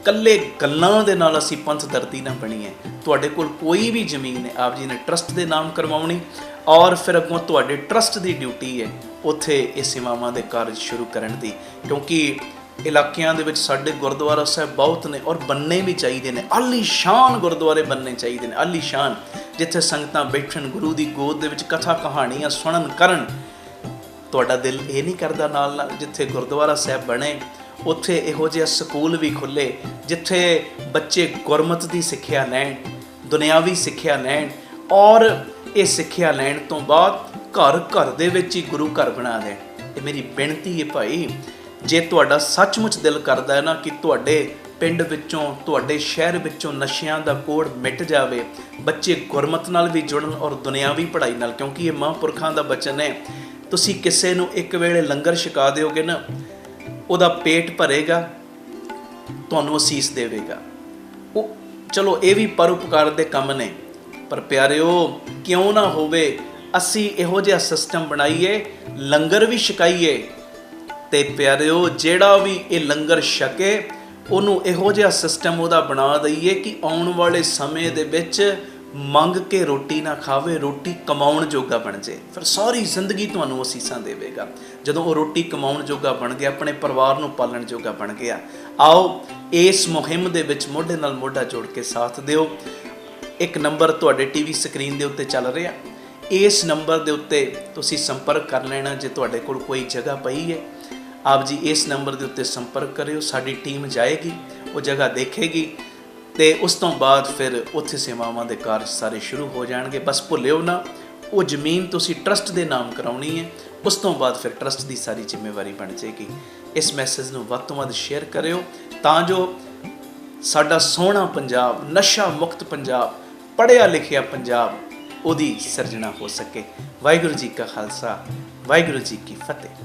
ਕੱਲੇ ਗੱਲਾਂ ਦੇ ਨਾਲ ਅਸੀਂ ਪੰਥ ਦਰਦੀ ਨਾ ਬਣੀਏ। ਤੁਹਾਡੇ ਕੋਲ ਕੋਈ ਵੀ ਜ਼ਮੀਨ ਹੈ, ਆਪ ਜੀ ਨੇ ਟਰਸਟ ਦੇ ਨਾਮ ਕਰਵਾਉਣੀ, ਔਰ ਫਿਰ ਅੱਗੋਂ ਤੁਹਾਡੇ ਟਰਸਟ ਦੀ ਡਿਊਟੀ ਹੈ ਉੱਥੇ ਇਹ ਸੇਵਾਵਾਂ ਦੇ ਕਾਰਜ ਸ਼ੁਰੂ ਕਰਨ ਦੀ। ਕਿਉਂਕਿ ਇਲਾਕਿਆਂ ਦੇ ਵਿੱਚ ਸਾਡੇ ਗੁਰਦੁਆਰਾ ਸਾਹਿਬ ਬਹੁਤ ਨੇ, ਔਰ ਬੰਨੇ ਵੀ ਚਾਹੀਦੇ ਨੇ। ਆਲੀਸ਼ਾਨ ਗੁਰਦੁਆਰੇ ਬੰਨੇ ਚਾਹੀਦੇ ਨੇ, ਆਲੀਸ਼ਾਨ, ਜਿੱਥੇ ਸੰਗਤਾਂ ਬੈਠਣ, ਗੁਰੂ ਦੀ ਗੋਦ ਦੇ ਵਿੱਚ ਕਥਾ ਕਹਾਣੀਆਂ ਸੁਣਨ ਕਰਨ। ਤੁਹਾਡਾ ਦਿਲ ਇਹ ਨਹੀਂ ਕਰਦਾ ਨਾਲ ਨਾਲ ਜਿੱਥੇ ਗੁਰਦੁਆਰਾ ਸਾਹਿਬ ਬਣੇ ਉੱਥੇ ਇਹੋ ਜਿਹਾ ਸਕੂਲ ਵੀ ਖੁੱਲ੍ਹੇ, ਜਿੱਥੇ ਬੱਚੇ ਗੁਰਮਤਿ ਦੀ ਸਿੱਖਿਆ ਲੈਣ, ਦੁਨਿਆਵੀ ਸਿੱਖਿਆ ਲੈਣ, ਔਰ ਇਹ ਸਿੱਖਿਆ ਲੈਣ ਤੋਂ ਬਾਅਦ ਘਰ ਘਰ ਦੇ ਵਿੱਚ ਹੀ ਗੁਰੂ ਘਰ ਬਣਾ ਦੇਣ। ਇਹ ਮੇਰੀ ਬੇਨਤੀ ਹੈ ਭਾਈ, ਜੇ ਤੁਹਾਡਾ ਸੱਚਮੁੱਚ ਦਿਲ ਕਰਦਾ ਹੈ ਨਾ ਕਿ ਤੁਹਾਡੇ ਪਿੰਡ ਵਿੱਚੋਂ, ਤੁਹਾਡੇ ਸ਼ਹਿਰ ਵਿੱਚੋਂ ਨਸ਼ਿਆਂ ਦਾ ਕੋੜ ਮਿਟ ਜਾਵੇ, ਬੱਚੇ ਗੁਰਮਤਿ ਨਾਲ ਵੀ ਜੁੜਨ ਔਰ ਦੁਨਿਆਵੀ ਪੜ੍ਹਾਈ ਨਾਲ, ਕਿਉਂਕਿ ਇਹ ਮਹਾਂਪੁਰਖਾਂ ਦਾ ਬਚਨ ਹੈ, ਤੁਸੀਂ ਕਿਸੇ ਨੂੰ ਇੱਕ ਵੇਲੇ ਲੰਗਰ ਛਕਾ ਦਿਓਗੇ ਨਾ, ਉਹਦਾ ਪੇਟ ਭਰੇਗਾ, ਤੁਹਾਨੂੰ ਅਸੀਸ ਦੇਵੇਗਾ। ਉਹ ਚਲੋ ਇਹ ਵੀ ਪਰਉਪਕਾਰ ਦੇ ਕੰਮ ਨੇ, ਪਰ ਪਿਆਰਿਓ ਕਿਉਂ ਨਾ ਹੋਵੇ ਅਸੀਂ ਇਹੋ ਜਿਹਾ ਸਿਸਟਮ ਬਣਾਈਏ, ਲੰਗਰ ਵੀ ਛਕਾਈਏ, ਤੇ ਪਿਆਰਿਓ ਜਿਹੜਾ ਵੀ ਇਹ ਲੰਗਰ ਛਕੇ ਉਹਨੂੰ ਇਹੋ ਜਿਹਾ ਸਿਸਟਮ ਉਹਦਾ ਬਣਾ ਦਈਏ ਕਿ ਆਉਣ ਵਾਲੇ ਸਮੇਂ ਦੇ ਵਿੱਚ ਮੰਗ ਕੇ ਰੋਟੀ ਨਾ ਖਾਵੇ, ਰੋਟੀ ਕਮਾਉਣ ਜੋਗਾ ਬਣ ਜਾਏ। ਫਿਰ ਸਾਰੀ ਜ਼ਿੰਦਗੀ ਤੁਹਾਨੂੰ ਅਸੀਸਾਂ ਦੇਵੇਗਾ। ਜਦੋਂ ਉਹ ਰੋਟੀ ਕਮਾਉਣ ਜੋਗਾ ਬਣ ਗਿਆ, ਆਪਣੇ ਪਰਿਵਾਰ ਨੂੰ ਪਾਲਣ ਜੋਗਾ ਬਣ ਗਿਆ। ਆਓ ਇਸ ਮੁਹਿੰਮ ਦੇ ਵਿੱਚ ਮੋਢੇ ਨਾਲ ਮੋਢਾ ਜੋੜ ਕੇ ਸਾਥ ਦਿਓ। ਇੱਕ ਨੰਬਰ ਤੁਹਾਡੇ ਟੀਵੀ ਸਕਰੀਨ ਦੇ ਉੱਤੇ ਚੱਲ ਰਿਹਾ, ਇਸ ਨੰਬਰ ਦੇ ਉੱਤੇ ਤੁਸੀਂ ਸੰਪਰਕ ਕਰ ਲੈਣਾ। ਜੇ ਤੁਹਾਡੇ ਕੋਲ ਕੋਈ ਜਗ੍ਹਾ ਪਈ ਹੈ, ਆਪ ਜੀ ਇਸ ਨੰਬਰ ਦੇ ਉੱਤੇ ਸੰਪਰਕ ਕਰਿਓ, ਸਾਡੀ ਟੀਮ ਜਾਏਗੀ, ਉਹ ਜਗ੍ਹਾ ਦੇਖੇਗੀ, ਤੇ ਉਸ ਤੋਂ ਬਾਅਦ ਫਿਰ ਉੱਥੇ ਸੇਵਾਵਾਂ ਦੇ ਕਾਰਜ ਸਾਰੇ ਸ਼ੁਰੂ ਹੋ ਜਾਣਗੇ। ਬਸ ਭੁੱਲਿਓ ਨਾ, ਉਹ ਜ਼ਮੀਨ ਤੁਸੀਂ ਟਰਸਟ ਦੇ ਨਾਮ ਕਰਾਉਣੀ ਹੈ, ਉਸ ਤੋਂ ਬਾਅਦ ਫਿਰ ਟਰਸਟ ਦੀ ਸਾਰੀ ਜ਼ਿੰਮੇਵਾਰੀ ਬਣ ਜਾਏਗੀ। ਇਸ ਮੈਸੇਜ ਨੂੰ ਵੱਧ ਤੋਂ ਵੱਧ ਸ਼ੇਅਰ ਕਰਿਓ ਤਾਂ ਜੋ ਸਾਡਾ ਸੋਹਣਾ ਪੰਜਾਬ, ਨਸ਼ਾ ਮੁਕਤ ਪੰਜਾਬ, ਪੜ੍ਹਿਆ ਲਿਖਿਆ ਪੰਜਾਬ, ਉਹਦੀ ਸਿਰਜਣਾ ਹੋ ਸਕੇ। ਵਾਹਿਗੁਰੂ ਜੀ ਕਾ ਖਾਲਸਾ, ਵਾਹਿਗੁਰੂ ਜੀ ਕੀ ਫਤਿਹ।